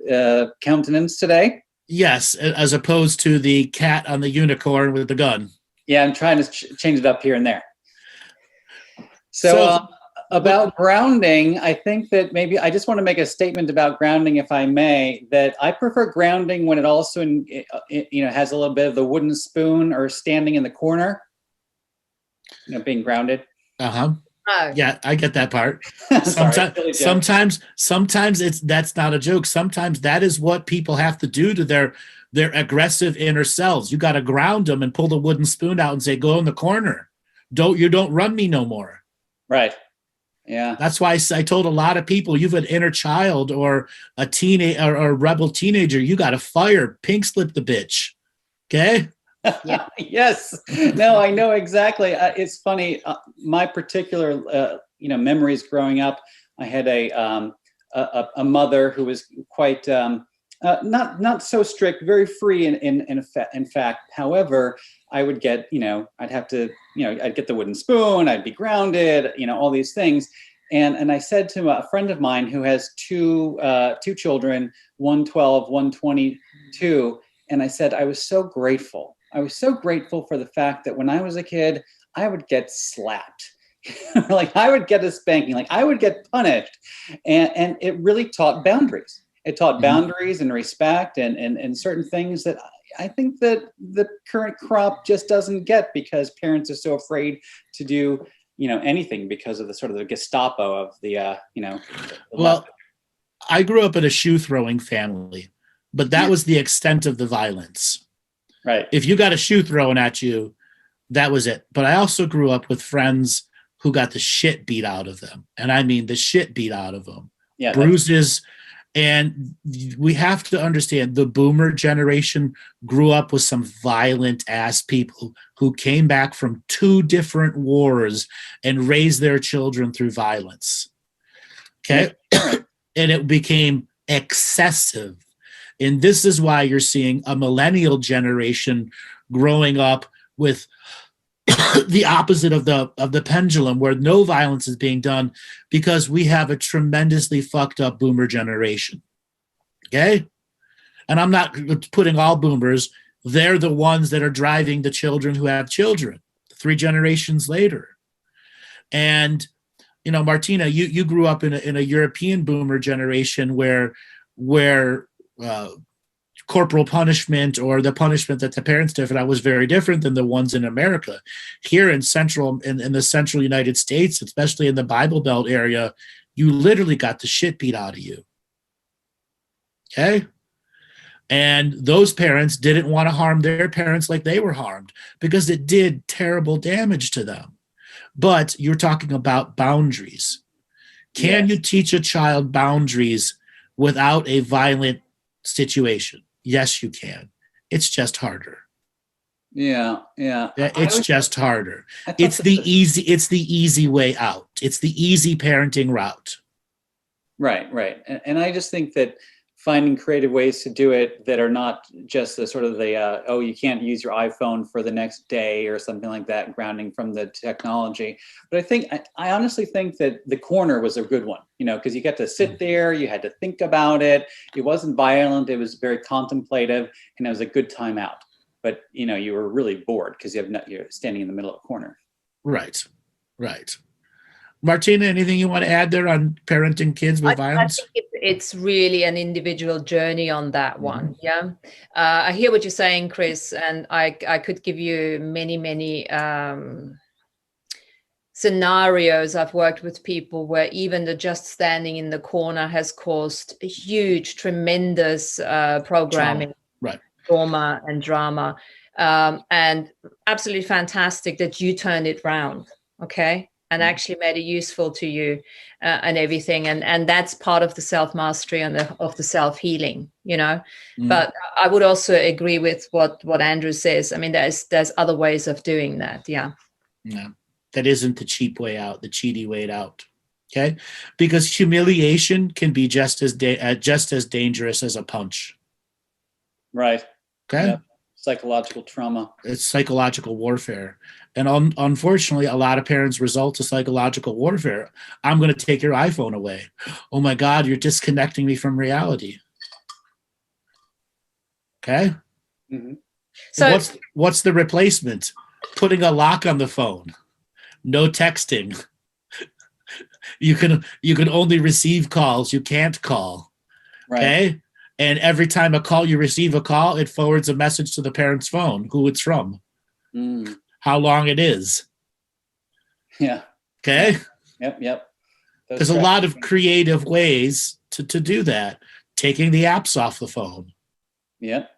countenance today. Yes, as opposed to the cat on the unicorn with the gun. Yeah, I'm trying to change it up here and there. So about grounding, I think that maybe I just want to make a statement about grounding, if I may, that I prefer grounding when it also has a little bit of the wooden spoon or standing in the corner, being grounded. Uh-huh. Oh. Yeah, I get that part. Sometimes that's not a joke. Sometimes that is what people have to do to their aggressive inner selves. You got to ground them and pull the wooden spoon out and say, "Go in the corner. Don't run me no more." Right. Yeah. That's why I told a lot of people, you've an inner child or a teenager or a rebel teenager, you got to fire, pink slip the bitch. Okay. Yeah. Yes. No, I know exactly. It's funny. My particular, memories growing up, I had a mother who was quite not so strict, very free in fact. However, I would get, I'd have to, I'd get the wooden spoon, I'd be grounded, all these things. And I said to a friend of mine who has two children, one 12, one 22, and I said, I was so grateful. I was so grateful for the fact that when I was a kid, I would get slapped. Like I would get a spanking, like I would get punished. And it really taught boundaries. It taught boundaries and respect and certain things that I think that the current crop just doesn't get because parents are so afraid to do, anything because of the sort of the Gestapo of the. Well, I grew up in a shoe throwing family, but that was the extent of the violence. Right. If you got a shoe thrown at you, that was it. But I also grew up with friends who got the shit beat out of them. And I mean the shit beat out of them. Yeah, bruises. And we have to understand the boomer generation grew up with some violent ass people who came back from 2 different wars and raised their children through violence. Okay. And it became excessive. And this is why you're seeing a millennial generation growing up with the opposite of the pendulum, where no violence is being done because we have a tremendously fucked up boomer generation. Okay? And I'm not putting all boomers. They're the ones that are driving the children who have children 3 generations later. And, Martina, you grew up in a European boomer generation where corporal punishment or the punishment that the parents did for that was very different than the ones in America. Here in the central United States, especially in the Bible Belt area, you literally got the shit beat out of you. Okay? And those parents didn't want to harm their parents like they were harmed because it did terrible damage to them. But you're talking about boundaries. Can you teach a child boundaries without a violent situation? Yes, you can. It's just harder. Yeah. It's just harder. It's the easy way out. It's the easy parenting route. Right. And I just think that finding creative ways to do it that are not just the sort of oh, you can't use your iPhone for the next day or something like that, grounding from the technology. But I honestly think that the corner was a good one, because you got to sit there, you had to think about it. It wasn't violent. It was very contemplative, and it was a good time out. But, you were really bored because you're standing in the middle of a corner. Right. Martina, anything you want to add there on parenting kids with violence? I think it's really an individual journey on that one. Yeah. I hear what you're saying, Chris, and I could give you many scenarios. I've worked with people where even the just standing in the corner has caused a huge, tremendous programming, trauma and drama. And absolutely fantastic that you turned it round. Okay. And actually made it useful to you and everything. And that's part of the self-mastery and of the self-healing, But I would also agree with what Andrew says. I mean, there's other ways of doing that. Yeah. That isn't the cheap way out, the cheaty way out. Okay. Because humiliation can be just as dangerous as a punch. Right. Okay. Yep. Psychological trauma. It's psychological warfare. And unfortunately, a lot of parents resort to psychological warfare. I'm going to take your iPhone away. Oh my God, you're disconnecting me from reality. Okay? Mm-hmm. So what's the replacement? Putting a lock on the phone. No texting. You can only receive calls. You can't call. Right. Okay? And every time you receive a call, it forwards a message to the parent's phone, who it's from, how long it is. Yeah. Okay? Yep. There's a lot of creative ways to do that. Taking the apps off the phone. Yep.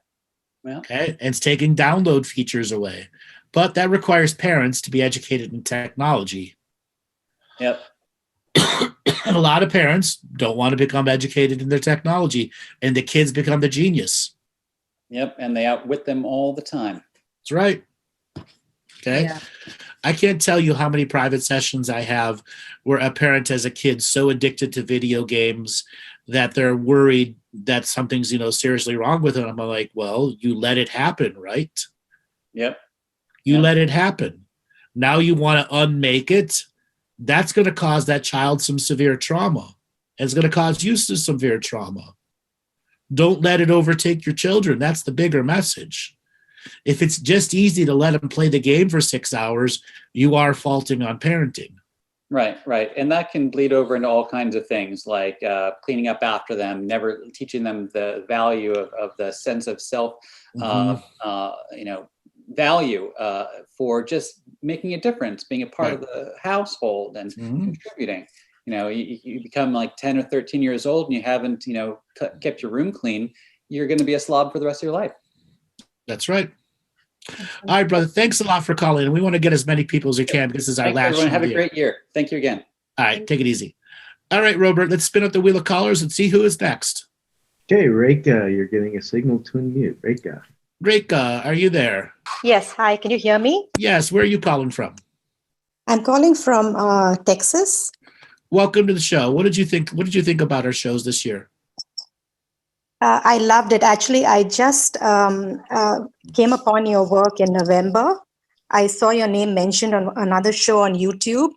Yeah. Okay? And it's taking download features away. But that requires parents to be educated in technology. Yep. And a lot of parents don't want to become educated in their technology, and the kids become the genius. Yep, and they outwit them all the time. That's right. Okay. Yeah. I can't tell you how many private sessions I have where a parent has a kid so addicted to video games that they're worried that something's, seriously wrong with it. I'm like, well, you let it happen, right? Yep. You let it happen. Now you want to unmake it. That's going to cause that child some severe trauma. It's going to cause you some severe trauma. Don't let it overtake your children. That's the bigger message. If it's just easy to let them play the game for 6 hours, you are faulting on parenting. Right. And that can bleed over into all kinds of things like cleaning up after them, never teaching them the value of the sense of self, value for just making a difference, being a part of the household and contributing. You become like 10 or 13 years old and you haven't, kept your room clean, you're going to be a slob for the rest of your life. That's right. All right, brother. Thanks a lot for calling. And we want to get as many people as we can because this is our last show. Everyone have a great year. Thank you again. All right. Take it easy. All right, Robert, let's spin up the wheel of callers and see who is next. Okay, Reka, you're getting a signal to unmute. Reka, are you there? Yes. Hi. Can you hear me? Yes. Where are you calling from? I'm calling from Texas. Welcome to the show. What did you think? What did you think about our shows this year? I loved it. Actually, I just came upon your work in November. I saw your name mentioned on another show on YouTube.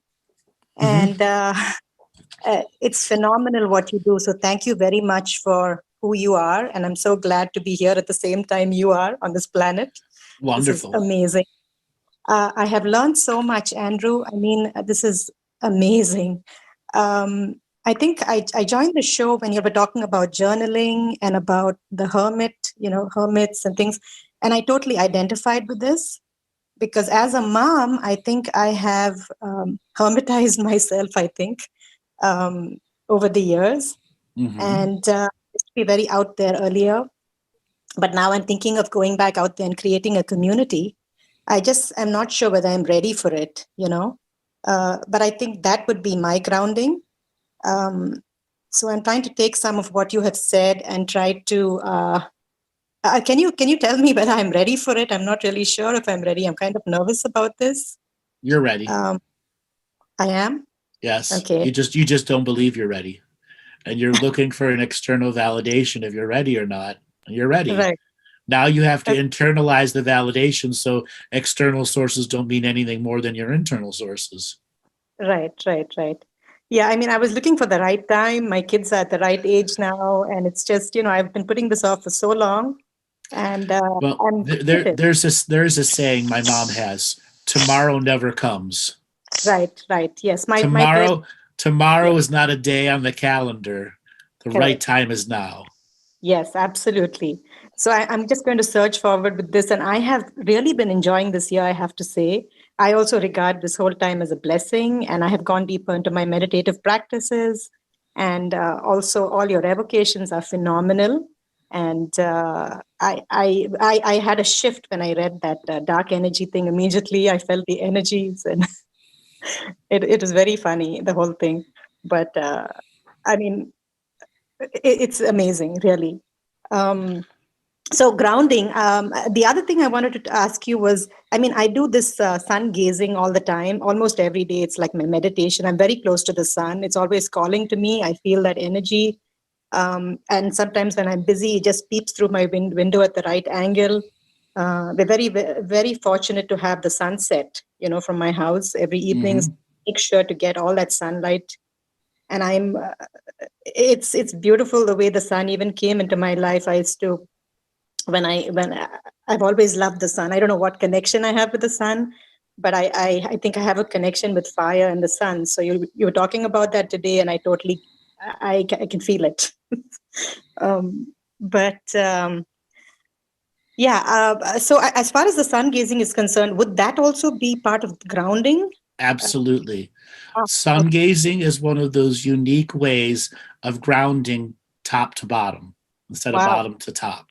And it's phenomenal what you do. So thank you very much for who you are. And I'm so glad to be here at the same time you are on this planet. Wonderful. This is amazing. I have learned so much, Andrew. I mean, this is amazing. I think I joined the show when you were talking about journaling and about the hermits and things. And I totally identified with this because as a mom, I think I have hermitized myself, over the years. And used to be very out there earlier. But now I'm thinking of going back out there and creating a community. I just am not sure whether I'm ready for it, but I think that would be my grounding. So I'm trying to take some of what you have said and try to, can you tell me whether I'm ready for it? I'm not really sure if I'm ready. I'm kind of nervous about this. You're ready. I am? Yes. Okay. You just don't believe you're ready. and you're looking for an external validation if you're ready or not. You're ready. Right. Now you have to internalize the validation so external sources don't mean anything more than your internal sources. Right. Yeah, I mean, I was looking for the right time. My kids are at the right age now, and it's just, I've been putting this off for so long, and Well, I'm committed. there's a saying my mom has: tomorrow never comes. Right. Yes, my Tomorrow is not a day on the calendar. The Correct. right time is now. Yes, absolutely. So I'm just going to surge forward with this. And I have really been enjoying this year, I have to say. I also regard this whole time as a blessing. And I have gone deeper into my meditative practices. And also, all your evocations are phenomenal. And I had a shift when I read that dark energy thing. Immediately, I felt the energies. And it was very funny, the whole thing. But I mean, it's amazing, really. So grounding. The other thing I wanted to ask you was, I mean, I do this sun gazing all the time, almost every day. It's like my meditation. I'm very close to the sun. It's always calling to me. I feel that energy. And sometimes when I'm busy, it just peeps through my window at the right angle. We're very, very fortunate to have the sunset, from my house every evening. Mhm. Make sure to get all that sunlight. And it's beautiful the way the sun even came into my life. I used to, I've always loved the sun. I don't know what connection I have with the sun, but I think I have a connection with fire and the sun. So you were talking about that today, and I totally, I can feel it. So as far as the sun gazing is concerned, would that also be part of grounding? Absolutely. Sun gazing is one of those unique ways of grounding top to bottom instead of bottom to top.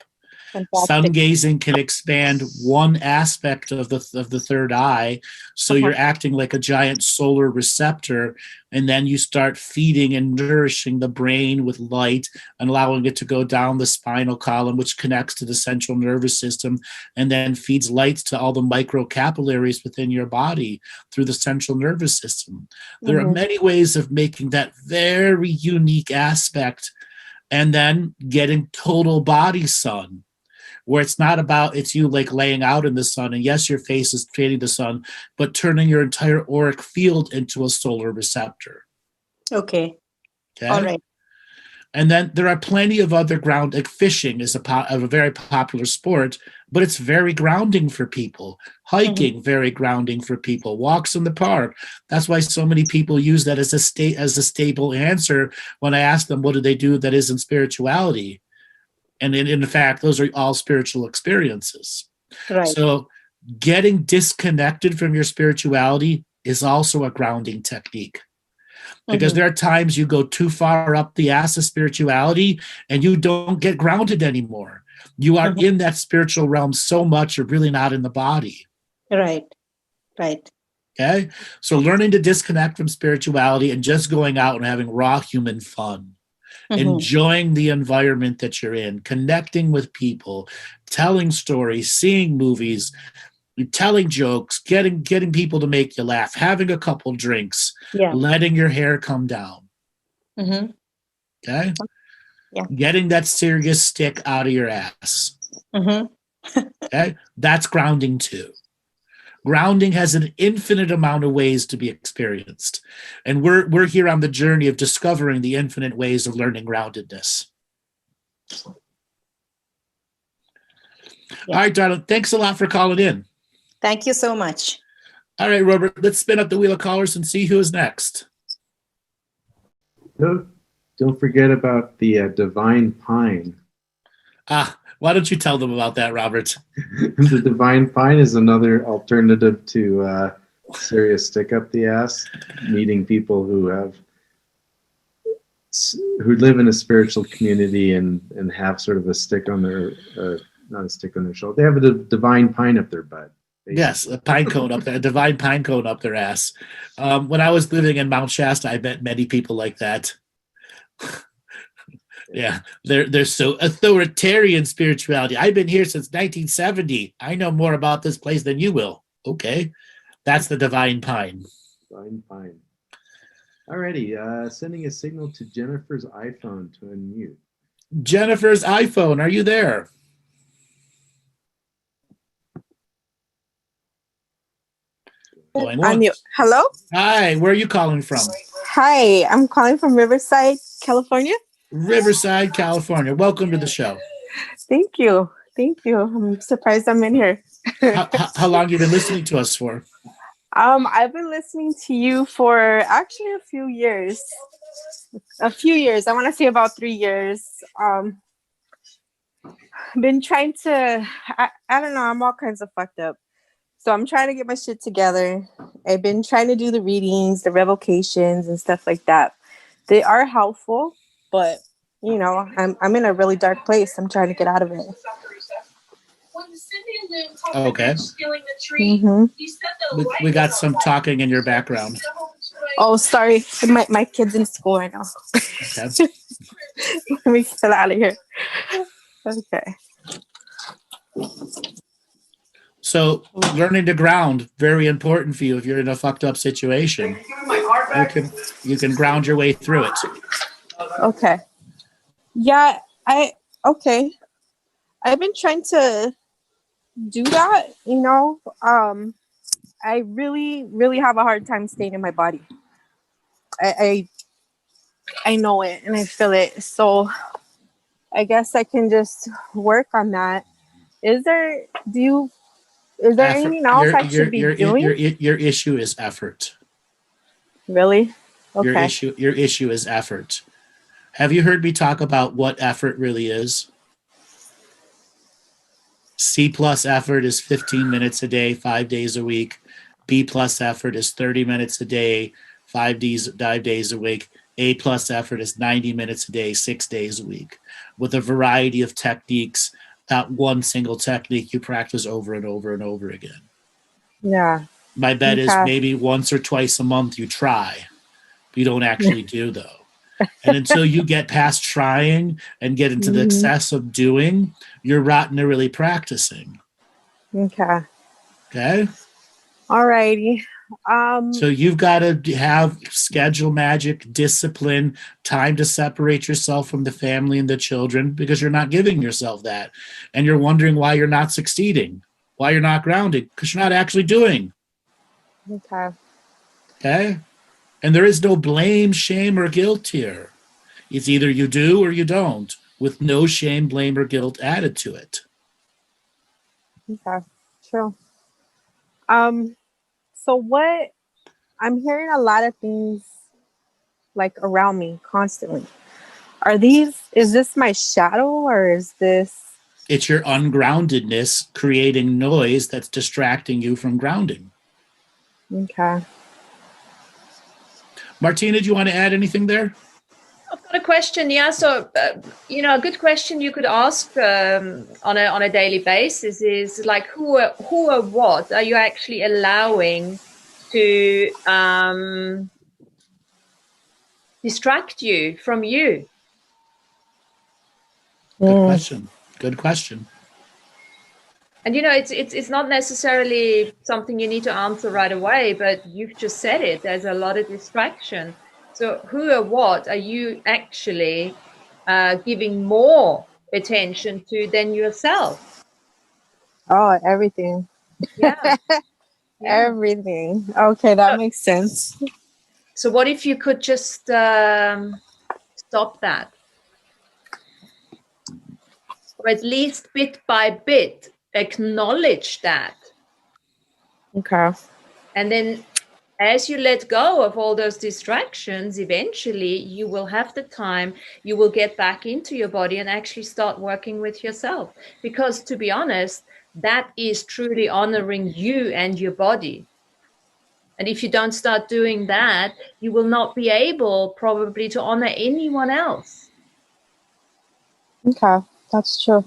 Fantastic. Sun gazing can expand one aspect of the third eye, so you're acting like a giant solar receptor, and then you start feeding and nourishing the brain with light and allowing it to go down the spinal column, which connects to the central nervous system, and then feeds light to all the microcapillaries within your body through the central nervous system. There are many ways of making that very unique aspect, and then getting total body sun, where it's not about, it's you like laying out in the sun, and yes, your face is creating the sun, but turning your entire auric field into a solar receptor. Okay. All right. And then there are plenty of other like fishing is a very popular sport, but it's very grounding for people. Hiking, very grounding for people. Walks in the park. That's why so many people use that as a stable answer when I ask them what do they do that isn't spirituality. And in fact, those are all spiritual experiences. Right. So getting disconnected from your spirituality is also a grounding technique. Because there are times you go too far up the ass of spirituality and you don't get grounded anymore. You are in that spiritual realm so much, you're really not in the body. Right. Okay? So learning to disconnect from spirituality and just going out and having raw human fun. Enjoying the environment that you're in, connecting with people, telling stories, seeing movies, telling jokes, getting people to make you laugh, having a couple drinks, letting your hair come down. Okay? Yeah. Getting that serious stick out of your ass. Okay? That's grounding too. Grounding has an infinite amount of ways to be experienced. And we're here on the journey of discovering the infinite ways of learning groundedness. Yeah. All right, darling. Thanks a lot for calling in. Thank you so much. All right, Robert, let's spin up the wheel of callers and see who is next. Don't forget about the divine pine. Why don't you tell them about that, Robert? The divine pine is another alternative to serious stick up the ass. Meeting people who live in a spiritual community and have sort of a stick on their not a stick on their shoulder. They have a divine pine up their butt. Basically. Yes, a pine cone up there, a divine pine cone up their ass. When I was living in Mount Shasta, I met many people like that. Yeah, they're so authoritarian spirituality. I've been here since 1970. I know more about this place than you will. Okay, that's the divine pine. Divine pine. Alrighty, sending a signal to Jennifer's iPhone to unmute. Jennifer's iPhone, are you there? Going once. Hello? Hi, where are you calling from? Hi, I'm calling from Riverside, California. Riverside, California. Welcome to the show. Thank you. Thank you. I'm surprised I'm in here. How long have you been listening to us for? I've been listening to you for actually a few years. I want to say about 3 years. Been trying to, I don't know, I'm all kinds of fucked up. So I'm trying to get my shit together. I've been trying to do the readings, the revocations and stuff like that. They are helpful, but you know, I'm in a really dark place. I'm trying to get out of it. Okay. Mm-hmm. We got some talking in your background. Oh, sorry. My kid's in school right now. Okay. Let me get out of here. Okay. So learning to ground, very important for you if you're in a fucked up situation. You can ground your way through it. Okay. Yeah, okay. I've been trying to do that, you know. I really, really have a hard time staying in my body. I know it and I feel it. So I guess I can just work on that. Is there anything else I should be doing? Your issue is effort. Really? Okay. Your issue is effort. Have you heard me talk about what effort really is? C plus effort is 15 minutes a day, 5 days a week. B plus effort is 30 minutes a day, 5 days a week. A plus effort is 90 minutes a day, 6 days a week, with a variety of techniques. Not one single technique you practice over and over and over again. Yeah. My bet is maybe once or twice a month you try. You don't actually do, though. And until you get past trying and get into the excess of doing, you're rotten to really practicing. Okay. Okay? All righty. So you've got to have schedule magic, discipline, time to separate yourself from the family and the children because you're not giving yourself that. And you're wondering why you're not succeeding, why you're not grounded, because you're not actually doing. Okay. Okay? And there is no blame, shame, or guilt here. It's either you do or you don't, with no shame, blame, or guilt added to it. Okay. True. So what I'm hearing a lot of things like around me constantly. Is this my shadow or is this? It's your ungroundedness creating noise that's distracting you from grounding. Okay. Martina, do you want to add anything there? I've got a question. Yeah, so a good question you could ask on a daily basis is like who or what are you actually allowing to distract you from you? Good question. And it's not necessarily something you need to answer right away, but you've just said it. There's a lot of distraction. So who or what are you actually giving more attention to than yourself? Oh, everything. Yeah. Everything. Okay, that makes sense. So what if you could just stop that? Or at least bit by bit, acknowledge that. Okay. And then as you let go of all those distractions, eventually you will have the time, you will get back into your body and actually start working with yourself. Because to be honest, that is truly honoring you and your body. And if you don't start doing that, you will not be able probably to honor anyone else. Okay, that's true.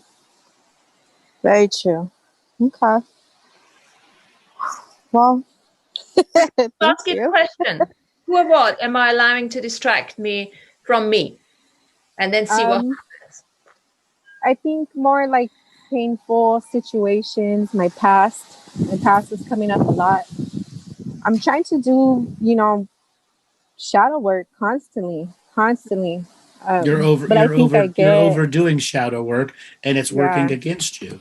Very true. Okay. Well, ask you a question. Who or what am I allowing to distract me from me? And then see what happens. I think more like painful situations. My past is coming up a lot. I'm trying to do, shadow work constantly. You're overdoing shadow work, and it's working against you.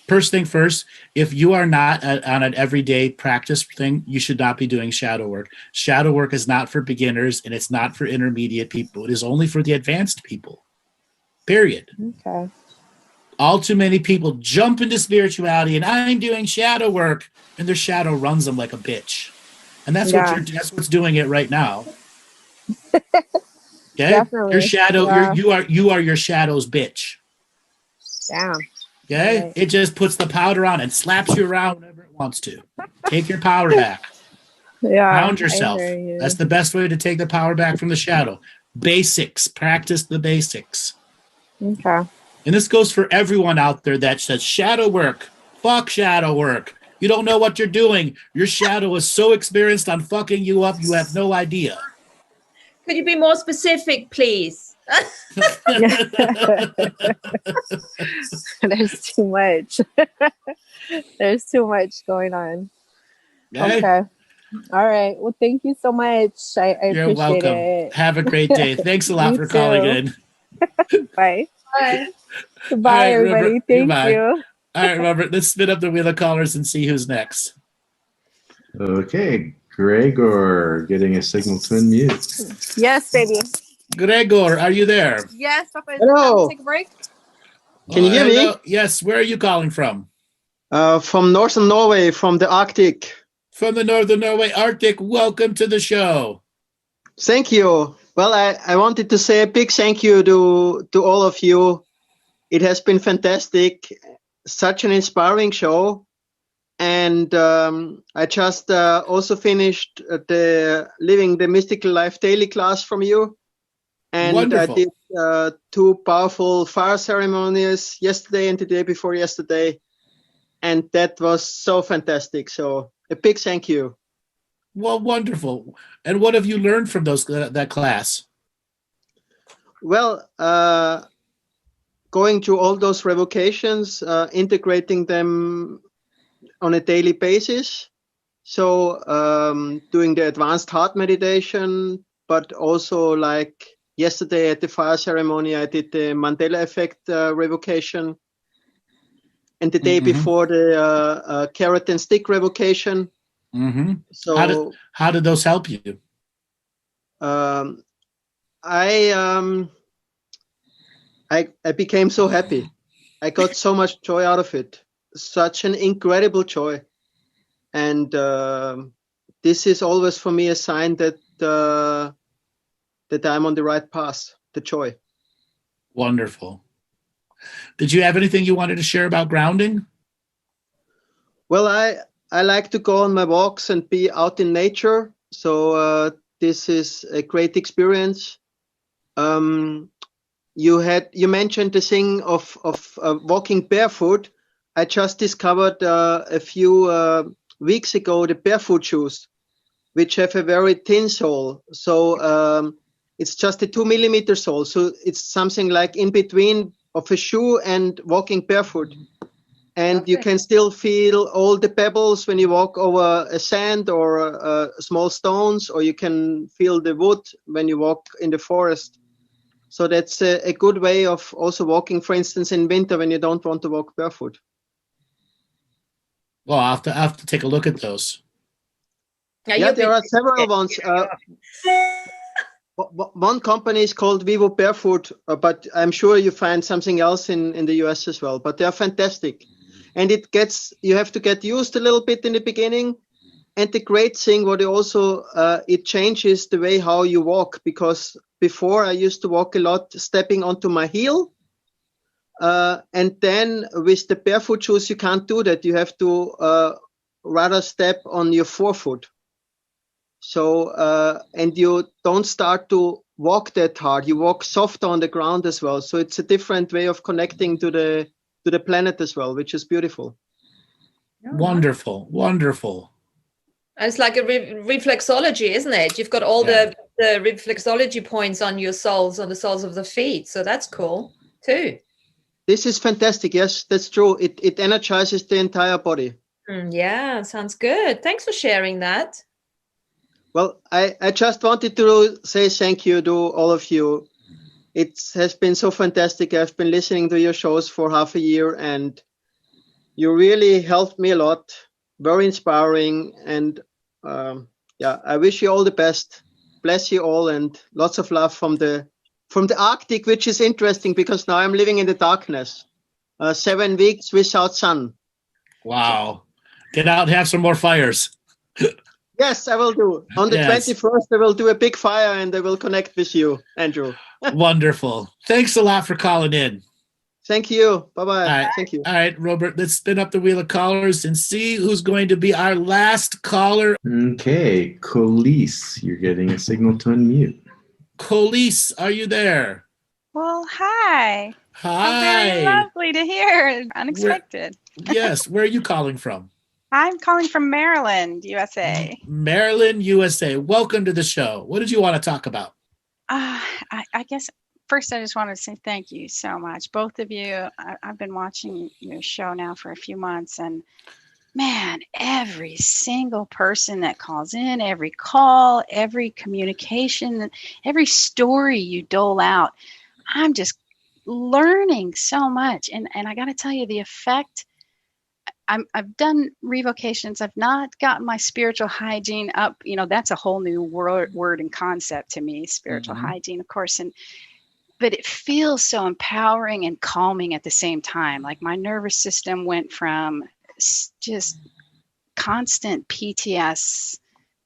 First thing first, if you are not on an everyday practice thing, you should not be doing shadow work. Shadow work is not for beginners, and it's not for intermediate people. It is only for the advanced people. Period. Okay. All too many people jump into spirituality, and I'm doing shadow work, and their shadow runs them like a bitch. And that's what's doing it right now. Okay? Definitely. Your shadow, you are your shadow's bitch. Damn. Okay? Right. It just puts the powder on and slaps you around whenever it wants to. Take your power back. Yeah. Ground yourself. That's the best way to take the power back from the shadow. Basics. Practice the basics. Okay. And this goes for everyone out there that says shadow work. Fuck shadow work. You don't know what you're doing. Your shadow is so experienced on fucking you up, you have no idea. Could you be more specific, please? There's too much. There's too much going on. Okay. All right. Well, thank you so much. I You're appreciate welcome. it. Have a great day. Thanks a lot for calling in. Bye. Bye. Goodbye, right, everybody. Robert. Thank Goodbye. you. All right, Robert, let's spin up the wheel of callers and see who's next. Okay, Gregor getting a signal to unmute. Yes, baby. Gregor, are you there? Yes, Papa. Hello. Take a break. Can you hear me? Yes, where are you calling from? From northern Norway, from the Arctic. From the Northern Norway Arctic. Welcome to the show. Thank you. Well, I wanted to say a big thank you to all of you. It has been fantastic. Such an inspiring show. And I just also finished the Living the Mystical Life Daily class from you. And Wonderful. I did 2 powerful fire ceremonies yesterday and the day before yesterday. And that was so fantastic. So a big thank you. Well, wonderful. And what have you learned from that class? Well, going through all those revocations, integrating them on a daily basis. So doing the advanced heart meditation, but also like yesterday at the fire ceremony, I did the Mandela effect revocation. And the day before the carrot and stick revocation. Mm-hmm. So how did those help you? I became so happy. I got so much joy out of it. Such an incredible joy. And this is always for me a sign that that I'm on the right path, the joy. Wonderful. Did you have anything you wanted to share about grounding? Well, I like to go on my walks and be out in nature. So this is a great experience. You mentioned the thing of walking barefoot. I just discovered a few weeks ago the barefoot shoes, which have a very thin sole. So it's just a 2 millimeter sole. So it's something like in between of a shoe and walking barefoot. And you can still feel all the pebbles when you walk over a sand or small stones, or you can feel the wood when you walk in the forest. So that's a good way of also walking, for instance, in winter when you don't want to walk barefoot. Well, I'll have to take a look at those. Yeah, there are several ones. One company is called Vivo Barefoot, but I'm sure you find something else in the US as well. But they are fantastic. And you have to get used a little bit in the beginning. And the great thing, what it also, it changes the way how you walk, because before I used to walk a lot stepping onto my heel. And then with the barefoot shoes, you can't do that. You have to rather step on your forefoot. So, and you don't start to walk that hard. You walk soft on the ground as well. So it's a different way of connecting to the planet as well, which is beautiful. Wonderful, wonderful. And it's like a reflexology, isn't it? You've got all the reflexology points on your soles, on the soles of the feet. So that's cool too. This is fantastic. Yes, that's true. It energizes the entire body. Yeah, sounds good. Thanks for sharing that. Well, I just wanted to say thank you to all of you. It has been so fantastic. I've been listening to your shows for half a year, and you really helped me a lot. Very inspiring. And I wish you all the best. Bless you all, and lots of love from the Arctic, which is interesting because now I'm living in the darkness. 7 weeks without sun. Wow. Get out and have some more fires. Yes, I will do. On the 21st, I will do a big fire and I will connect with you, Andrew. Wonderful. Thanks a lot for calling in. Thank you. Bye-bye. Right. Thank you. All right, Robert, let's spin up the wheel of callers and see who's going to be our last caller. Okay, Colise, you're getting a signal to unmute. Colise, are you there? Well, hi. Hi. Very lovely to hear. Unexpected. Yes. Where are you calling from? I'm calling from Maryland, USA. Maryland, USA. Welcome to the show. What did you want to talk about? I guess first I just wanted to say thank you so much. Both of you, I've been watching your show now for a few months, and man, every single person that calls in, every call, every communication, every story you dole out, I'm just learning so much. And I got to tell you, the effect, I've done revocations. I've not gotten my spiritual hygiene up. You know, that's a whole new word and concept to me, spiritual hygiene, of course. But it feels so empowering and calming at the same time. Like my nervous system went from just constant PTS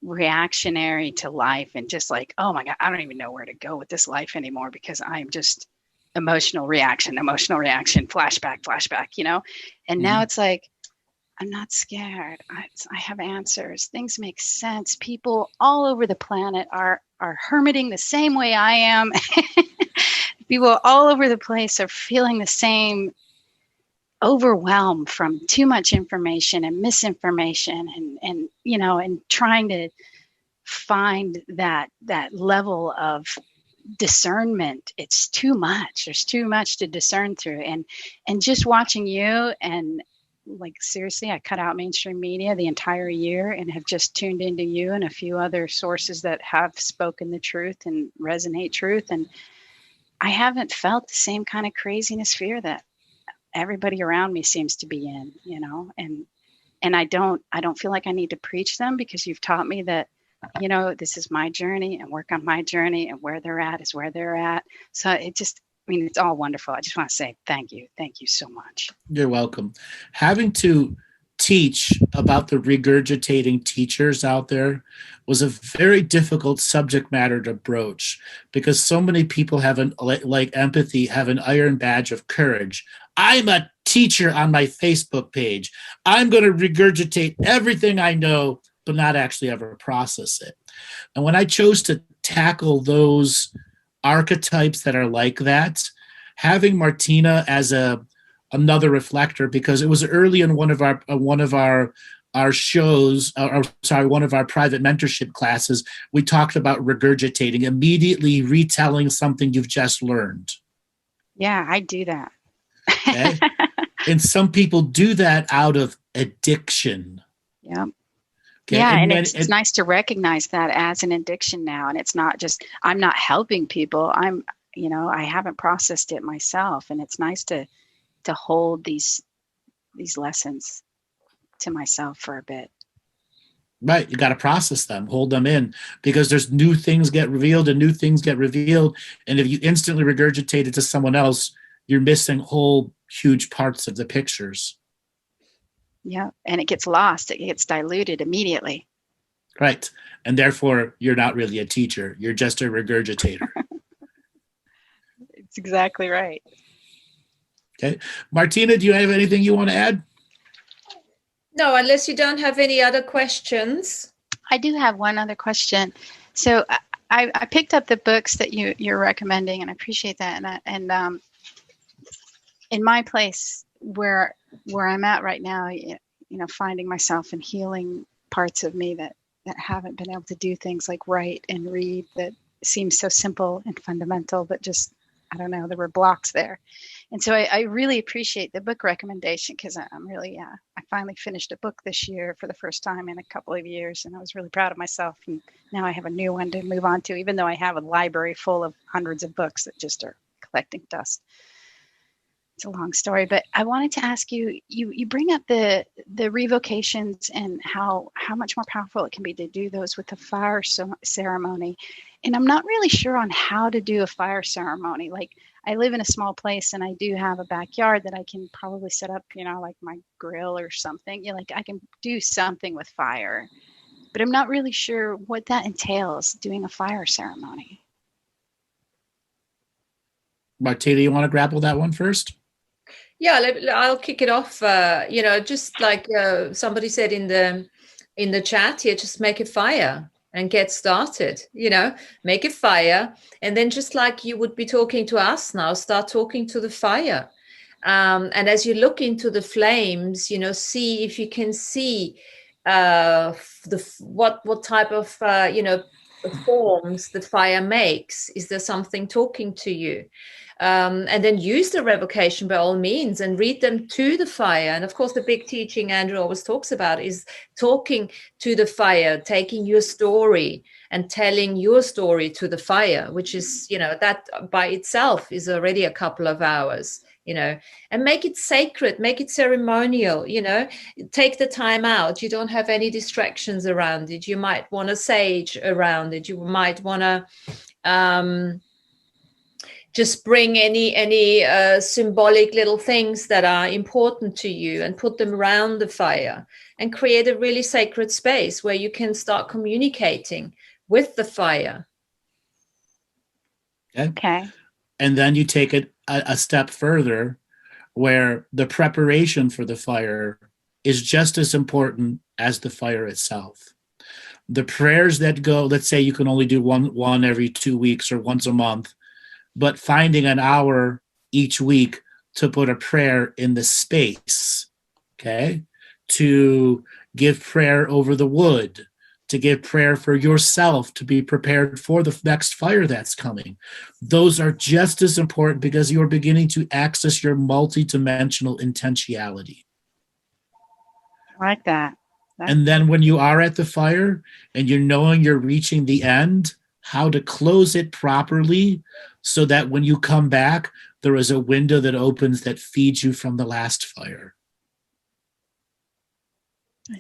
reactionary to life and just like, oh my God, I don't even know where to go with this life anymore because I'm just emotional reaction, flashback, you know? And now it's like, I'm not scared. I have answers. Things make sense. People all over the planet are hermiting the same way I am. People all over the place are feeling the same overwhelm from too much information and misinformation and you know, and trying to find that level of discernment. It's too much. There's too much to discern through. And just watching you, and like seriously, I cut out mainstream media the entire year and have just tuned into you and a few other sources that have spoken the truth and resonate truth. And I haven't felt the same kind of craziness, fear that everybody around me seems to be in, you know, and I don't feel like I need to preach them because you've taught me that, you know, this is my journey and work on my journey, and where they're at is where they're at. So it just, I mean, it's all wonderful. I just want to say thank you. Thank you so much. You're welcome. Having to teach about the regurgitating teachers out there was a very difficult subject matter to broach because so many people have like empathy, have an iron badge of courage. I'm a teacher on my Facebook page. I'm going to regurgitate everything I know, but not actually ever process it. And when I chose to tackle those archetypes that are like that, having Martina as another reflector, because it was early in one of our shows, one of our private mentorship classes, we talked about regurgitating, immediately retelling something you've just learned. Yeah, I do that. Okay? And some people do that out of addiction. Yeah. Okay? Yeah, and it's nice to recognize that as an addiction now. And it's not just, I'm not helping people. I'm, you know, I haven't processed it myself. And it's nice to hold these lessons to myself for a bit. Right. You got to process them, hold them in, because there's new things get revealed and new things get revealed. And if you instantly regurgitate it to someone else, you're missing whole huge parts of the pictures. Yeah. And it gets lost. It gets diluted immediately. Right. And therefore, you're not really a teacher. You're just a regurgitator. It's exactly right. Okay. Martina, do you have anything you want to add? No, unless you don't have any other questions. I do have one other question. So I picked up the books that you're recommending, and I appreciate that. And in my place where I'm at right now, you know, finding myself and healing parts of me that haven't been able to do things like write and read that seem so simple and fundamental, but just, I don't know, there were blocks there. And so I really appreciate the book recommendation, because I'm really, I finally finished a book this year for the first time in a couple of years, and I was really proud of myself. And now I have a new one to move on to, even though I have a library full of hundreds of books that just are collecting dust. It's a long story, but I wanted to ask you, you bring up the revocations and how much more powerful it can be to do those with the fire ceremony. And I'm not really sure on how to do a fire ceremony. Like, I live in a small place and I do have a backyard that I can probably set up, like my grill or something. Like I can do something with fire, but I'm not really sure what that entails, doing a fire ceremony. Martina, you want to grapple that one first? Yeah, I'll kick it off. Just like somebody said in the chat here, just make a fire and get started. Make a fire, and then just like you would be talking to us now, start talking to the fire. And as you look into the flames, see if you can see what type of forms the fire makes. Is there something talking to you? And then use the revocation by all means and read them to the fire. And of course, the big teaching Andrew always talks about is talking to the fire, taking your story and telling your story to the fire, which is, that by itself is already a couple of hours, and make it sacred, make it ceremonial, take the time out. You don't have any distractions around it. You might want a sage around it. You might want to, just bring any symbolic little things that are important to you and put them around the fire and create a really sacred space where you can start communicating with the fire. Okay. And then you take it a step further, where the preparation for the fire is just as important as the fire itself. The prayers that go, let's say you can only do one every 2 weeks or once a month, but finding an hour each week to put a prayer in the space, okay? To give prayer over the wood, to give prayer for yourself, to be prepared for the next fire that's coming. Those are just as important, because you're beginning to access your multidimensional intentionality. I like that. And then when you are at the fire and you're knowing you're reaching the end, how to close it properly so that when you come back, there is a window that opens that feeds you from the last fire.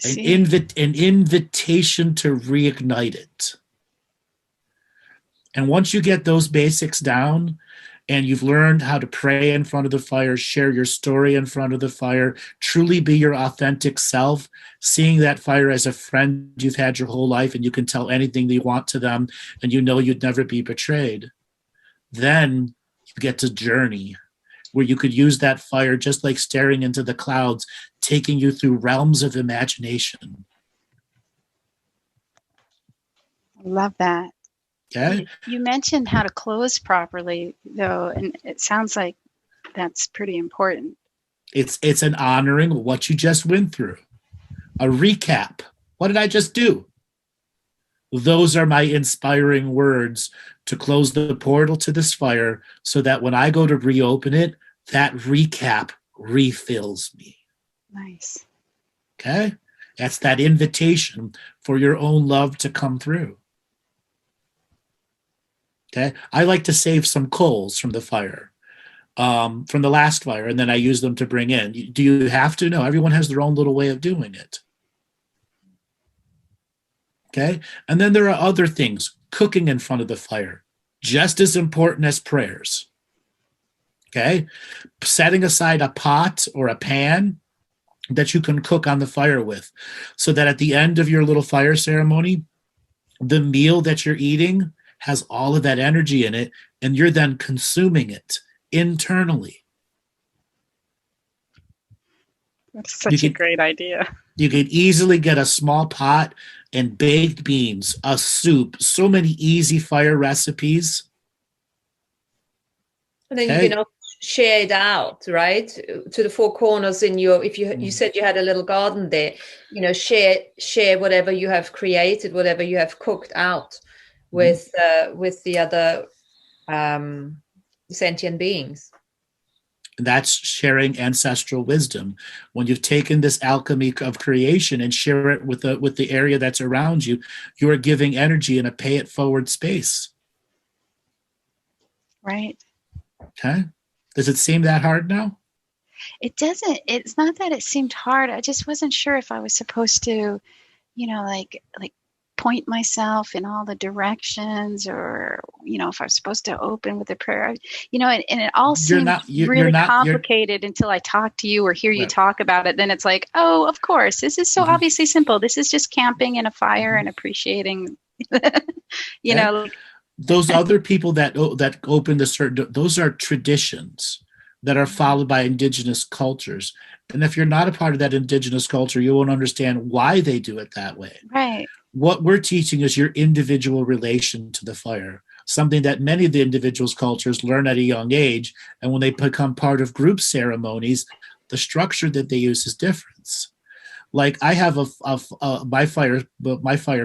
An invitation to reignite it. And once you get those basics down and you've learned how to pray in front of the fire, share your story in front of the fire, truly be your authentic self, seeing that fire as a friend you've had your whole life and you can tell anything that you want to them and you know you'd never be betrayed, then you get to journey, where you could use that fire just like staring into the clouds, taking you through realms of imagination. I love that. Okay. You mentioned how to close properly, though, and it sounds like that's pretty important. It's an honoring of what you just went through. A recap. What did I just do? Those are my inspiring words to close the portal to this fire so that when I go to reopen it, that recap refills me. Nice. Okay? That's that invitation for your own love to come through. Okay? I like to save some coals from the fire, from the last fire, and then I use them to bring in. Do you have to? No, everyone has their own little way of doing it. Okay? And then there are other things. Cooking in front of the fire, just as important as prayers. Okay? Setting aside a pot or a pan that you can cook on the fire with, so that at the end of your little fire ceremony, the meal that you're eating has all of that energy in it, and you're then consuming it internally. That's such a great idea. You could easily get a small pot and baked beans, a soup, so many easy fire recipes. And then you can also share it out, right, to the four corners in your, if you said you had a little garden there, share whatever you have created, whatever you have cooked out with the other sentient beings. That's sharing ancestral wisdom. When you've taken this alchemy of creation and share it with the area that's around you, you are giving energy in a pay it forward space. Right. Okay. Does it seem that hard now? It doesn't. It's not that it seemed hard. I just wasn't sure if I was supposed to, like point myself in all the directions, or if I was supposed to open with a prayer, and it all seemed really complicated until I talk to you or hear you talk about it. Then it's like, oh, of course, this is so obviously simple. This is just camping in a fire and appreciating, those other people that open the certain, those are traditions that are followed by indigenous cultures. And if you're not a part of that indigenous culture, you won't understand why they do it that way. Right. What we're teaching is your individual relation to the fire, something that many of the individuals' cultures learn at a young age. And when they become part of group ceremonies, the structure that they use is different. Like I have my fire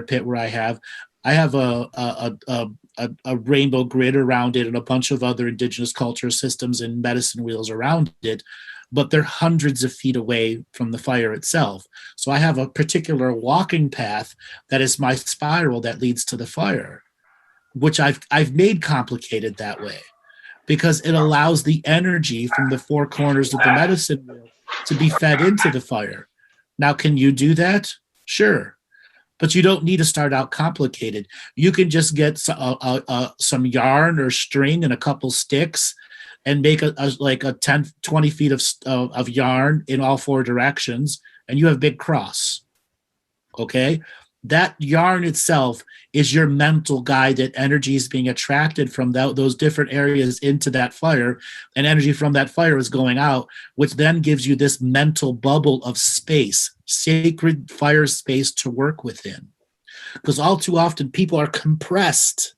pit where I have a rainbow grid around it and a bunch of other indigenous culture systems and medicine wheels around it, but they're hundreds of feet away from the fire itself. So I have a particular walking path that is my spiral that leads to the fire, which I've made complicated that way because it allows the energy from the four corners of the medicine wheel to be fed into the fire. Now, can you do that? Sure. But you don't need to start out complicated. You can just get some yarn or string and a couple sticks and make a 10, 20 feet of yarn in all four directions, and you have a big cross. Okay? That yarn itself is your mental guide that energy is being attracted from those different areas into that fire, and energy from that fire is going out, which then gives you this mental bubble of space, sacred fire space to work within. Because all too often people are compressed,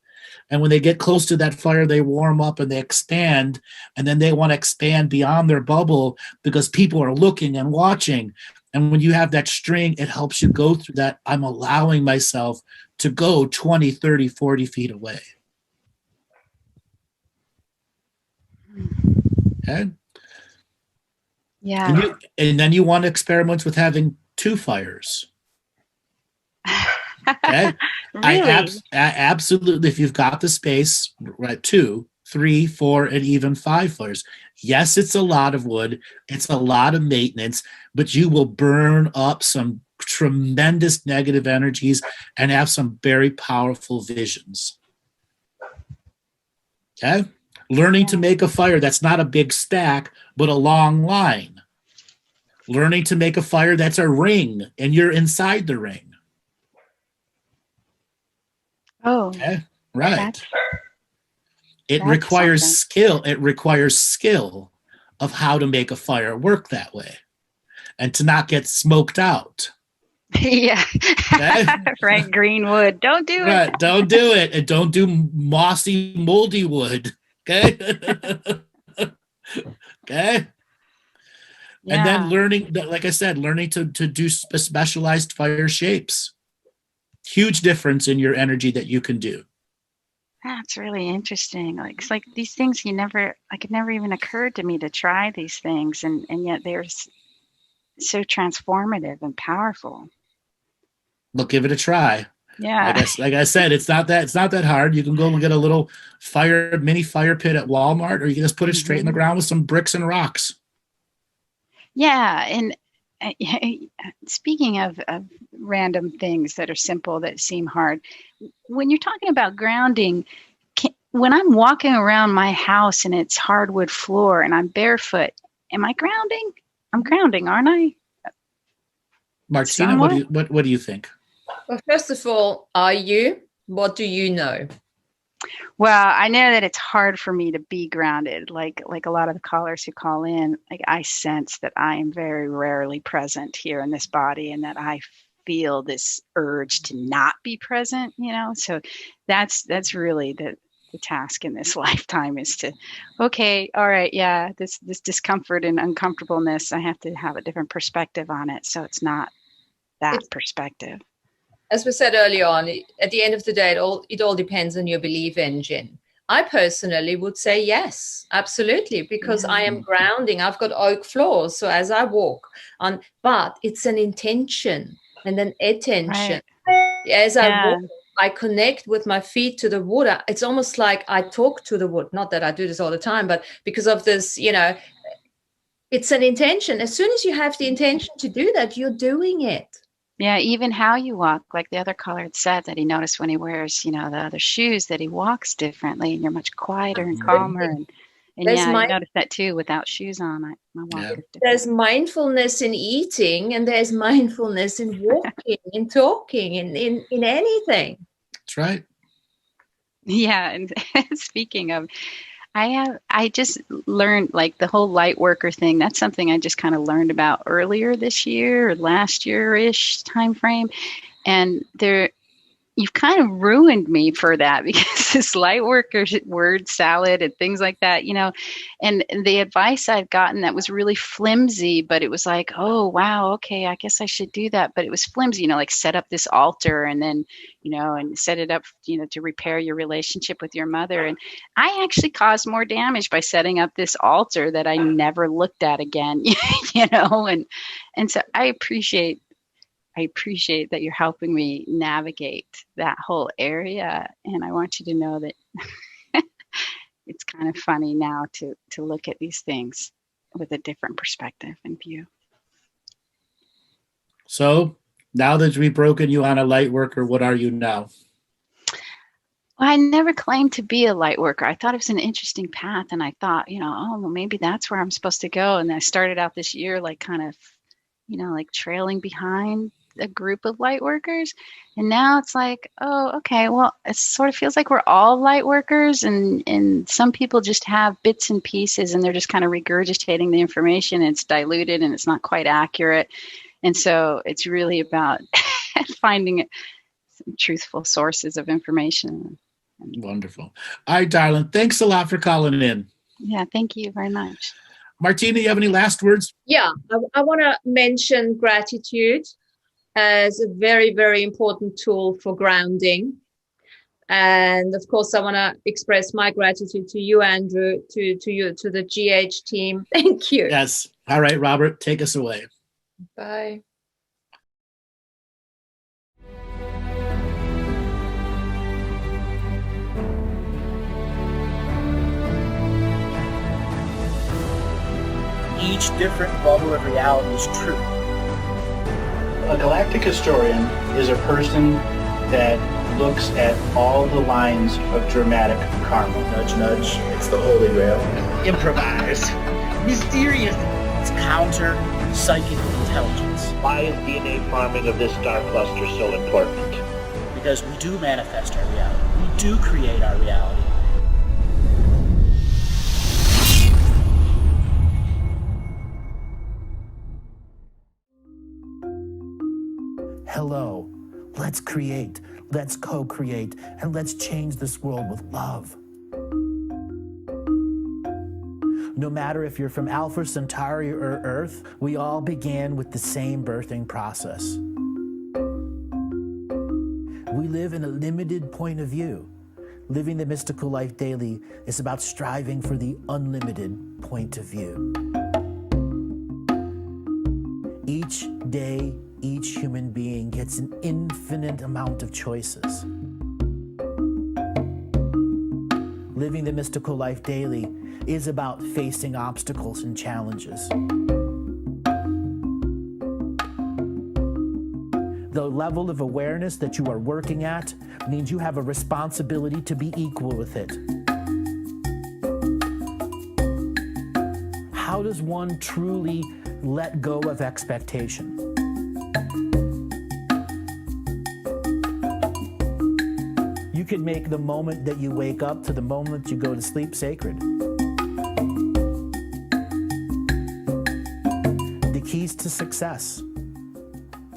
and when they get close to that fire, they warm up and they expand, and then they want to expand beyond their bubble because people are looking and watching. And when you have that string, it helps you go through that. I'm allowing myself to go 20, 30, 40 feet away. Okay? Yeah. And then you want to experiment with having two fires. Okay? Really? Absolutely. If you've got the space, right, 2, 3, 4, and even 5 fires. Yes, it's a lot of wood. It's a lot of maintenance, but you will burn up some tremendous negative energies and have some very powerful visions. Okay? Learning to make a fire that's not a big stack, but a long line. Learning to make a fire that's a ring, and you're inside the ring. Oh. Okay? Right. It requires something. Skill. It requires skill of how to make a fire work that way and to not get smoked out. Yeah. Okay? Right. Green wood. Don't do right. it. Don't do it. And don't do mossy, moldy wood. Okay. Okay. Yeah. And then learning, like I said, learning to do specialized fire shapes. Huge difference in your energy that you can do. That's really interesting. It's like these things it never even occurred to me to try these things, and yet they're so transformative and powerful. Well, give it a try. Yeah. Like I said, it's not that hard. You can go and get a little mini fire pit at Walmart, or you can just put it straight in the ground with some bricks and rocks. Yeah, and speaking of random things that are simple that seem hard, when you're talking about grounding, when I'm walking around my house and it's hardwood floor and I'm barefoot, am I grounding? I'm grounding, aren't I? Martina, what do you think? Well, first of all, are you? What do you know? Well, I know that it's hard for me to be grounded. Like a lot of the callers who call in, I sense that I am very rarely present here in this body, and that I feel this urge to not be present, So that's really the task in this lifetime, is to, okay, all right, yeah, this discomfort and uncomfortableness, I have to have a different perspective on it, so it's not that perspective. As we said earlier on, at the end of the day, it all depends on your belief engine. I personally would say yes, absolutely, because I am grounding. I've got oak floors, so as I walk on, but it's an intention and an attention. Right. As I walk, I connect with my feet to the water. It's almost like I talk to the wood. Not that I do this all the time, but because of this, it's an intention. As soon as you have the intention to do that, you're doing it. Yeah, even how you walk, like the other caller had said that he noticed when he wears, the other shoes that he walks differently and you're much quieter and calmer. And I noticed that too without shoes on. My walk is different. There's mindfulness in eating and there's mindfulness in walking and talking and in anything. That's right. Yeah, and speaking of, I just learned like the whole light worker thing. That's something I just kind of learned about earlier this year or last year-ish time frame. And you've kind of ruined me for that because this light worker word salad and things like that, and the advice I'd gotten that was really flimsy, but it was like, oh, wow, okay, I guess I should do that. But it was flimsy, like set up this altar and then, and set it up, to repair your relationship with your mother. And I actually caused more damage by setting up this altar that I never looked at again, and so I appreciate that you're helping me navigate that whole area. And I want you to know that it's kind of funny now to look at these things with a different perspective and view. So now that we've broken you on a light worker, what are you now? Well, I never claimed to be a light worker. I thought it was an interesting path. And I thought, well, maybe that's where I'm supposed to go. And I started out this year, like kind of, like trailing behind a group of light workers. And now it's like, oh, okay, well, it sort of feels like we're all light workers and some people just have bits and pieces and they're just kind of regurgitating the information. It's diluted and it's not quite accurate. And so it's really about finding some truthful sources of information. Wonderful. All right, darling. Thanks a lot for calling in. Yeah, thank you very much. Martina, you have any last words? Yeah, I want to mention gratitude as a very, very important tool for grounding. And of course, I want to express my gratitude to you, Andrew, to you, to the GH team. Thank you. Yes. All right, Robert, take us away. Bye. Each different bubble of reality is true. A galactic historian is a person that looks at all the lines of dramatic karma. Nudge, nudge, it's the Holy Grail. Improvise. Mysterious. It's counter psychic intelligence. Why is DNA farming of this star cluster so important? Because we do manifest our reality. We do create our reality. Hello, let's create, let's co-create, and let's change this world with love. No matter if you're from Alpha Centauri or Earth, we all began with the same birthing process. We live in a limited point of view. Living the mystical life daily is about striving for the unlimited point of view. Each day, each human being gets an infinite amount of choices. Living the mystical life daily is about facing obstacles and challenges. The level of awareness that you are working at means you have a responsibility to be equal with it. How does one truly let go of expectation? You can make the moment that you wake up to the moment you go to sleep sacred. The keys to success: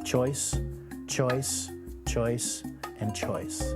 choice, choice, choice, and choice.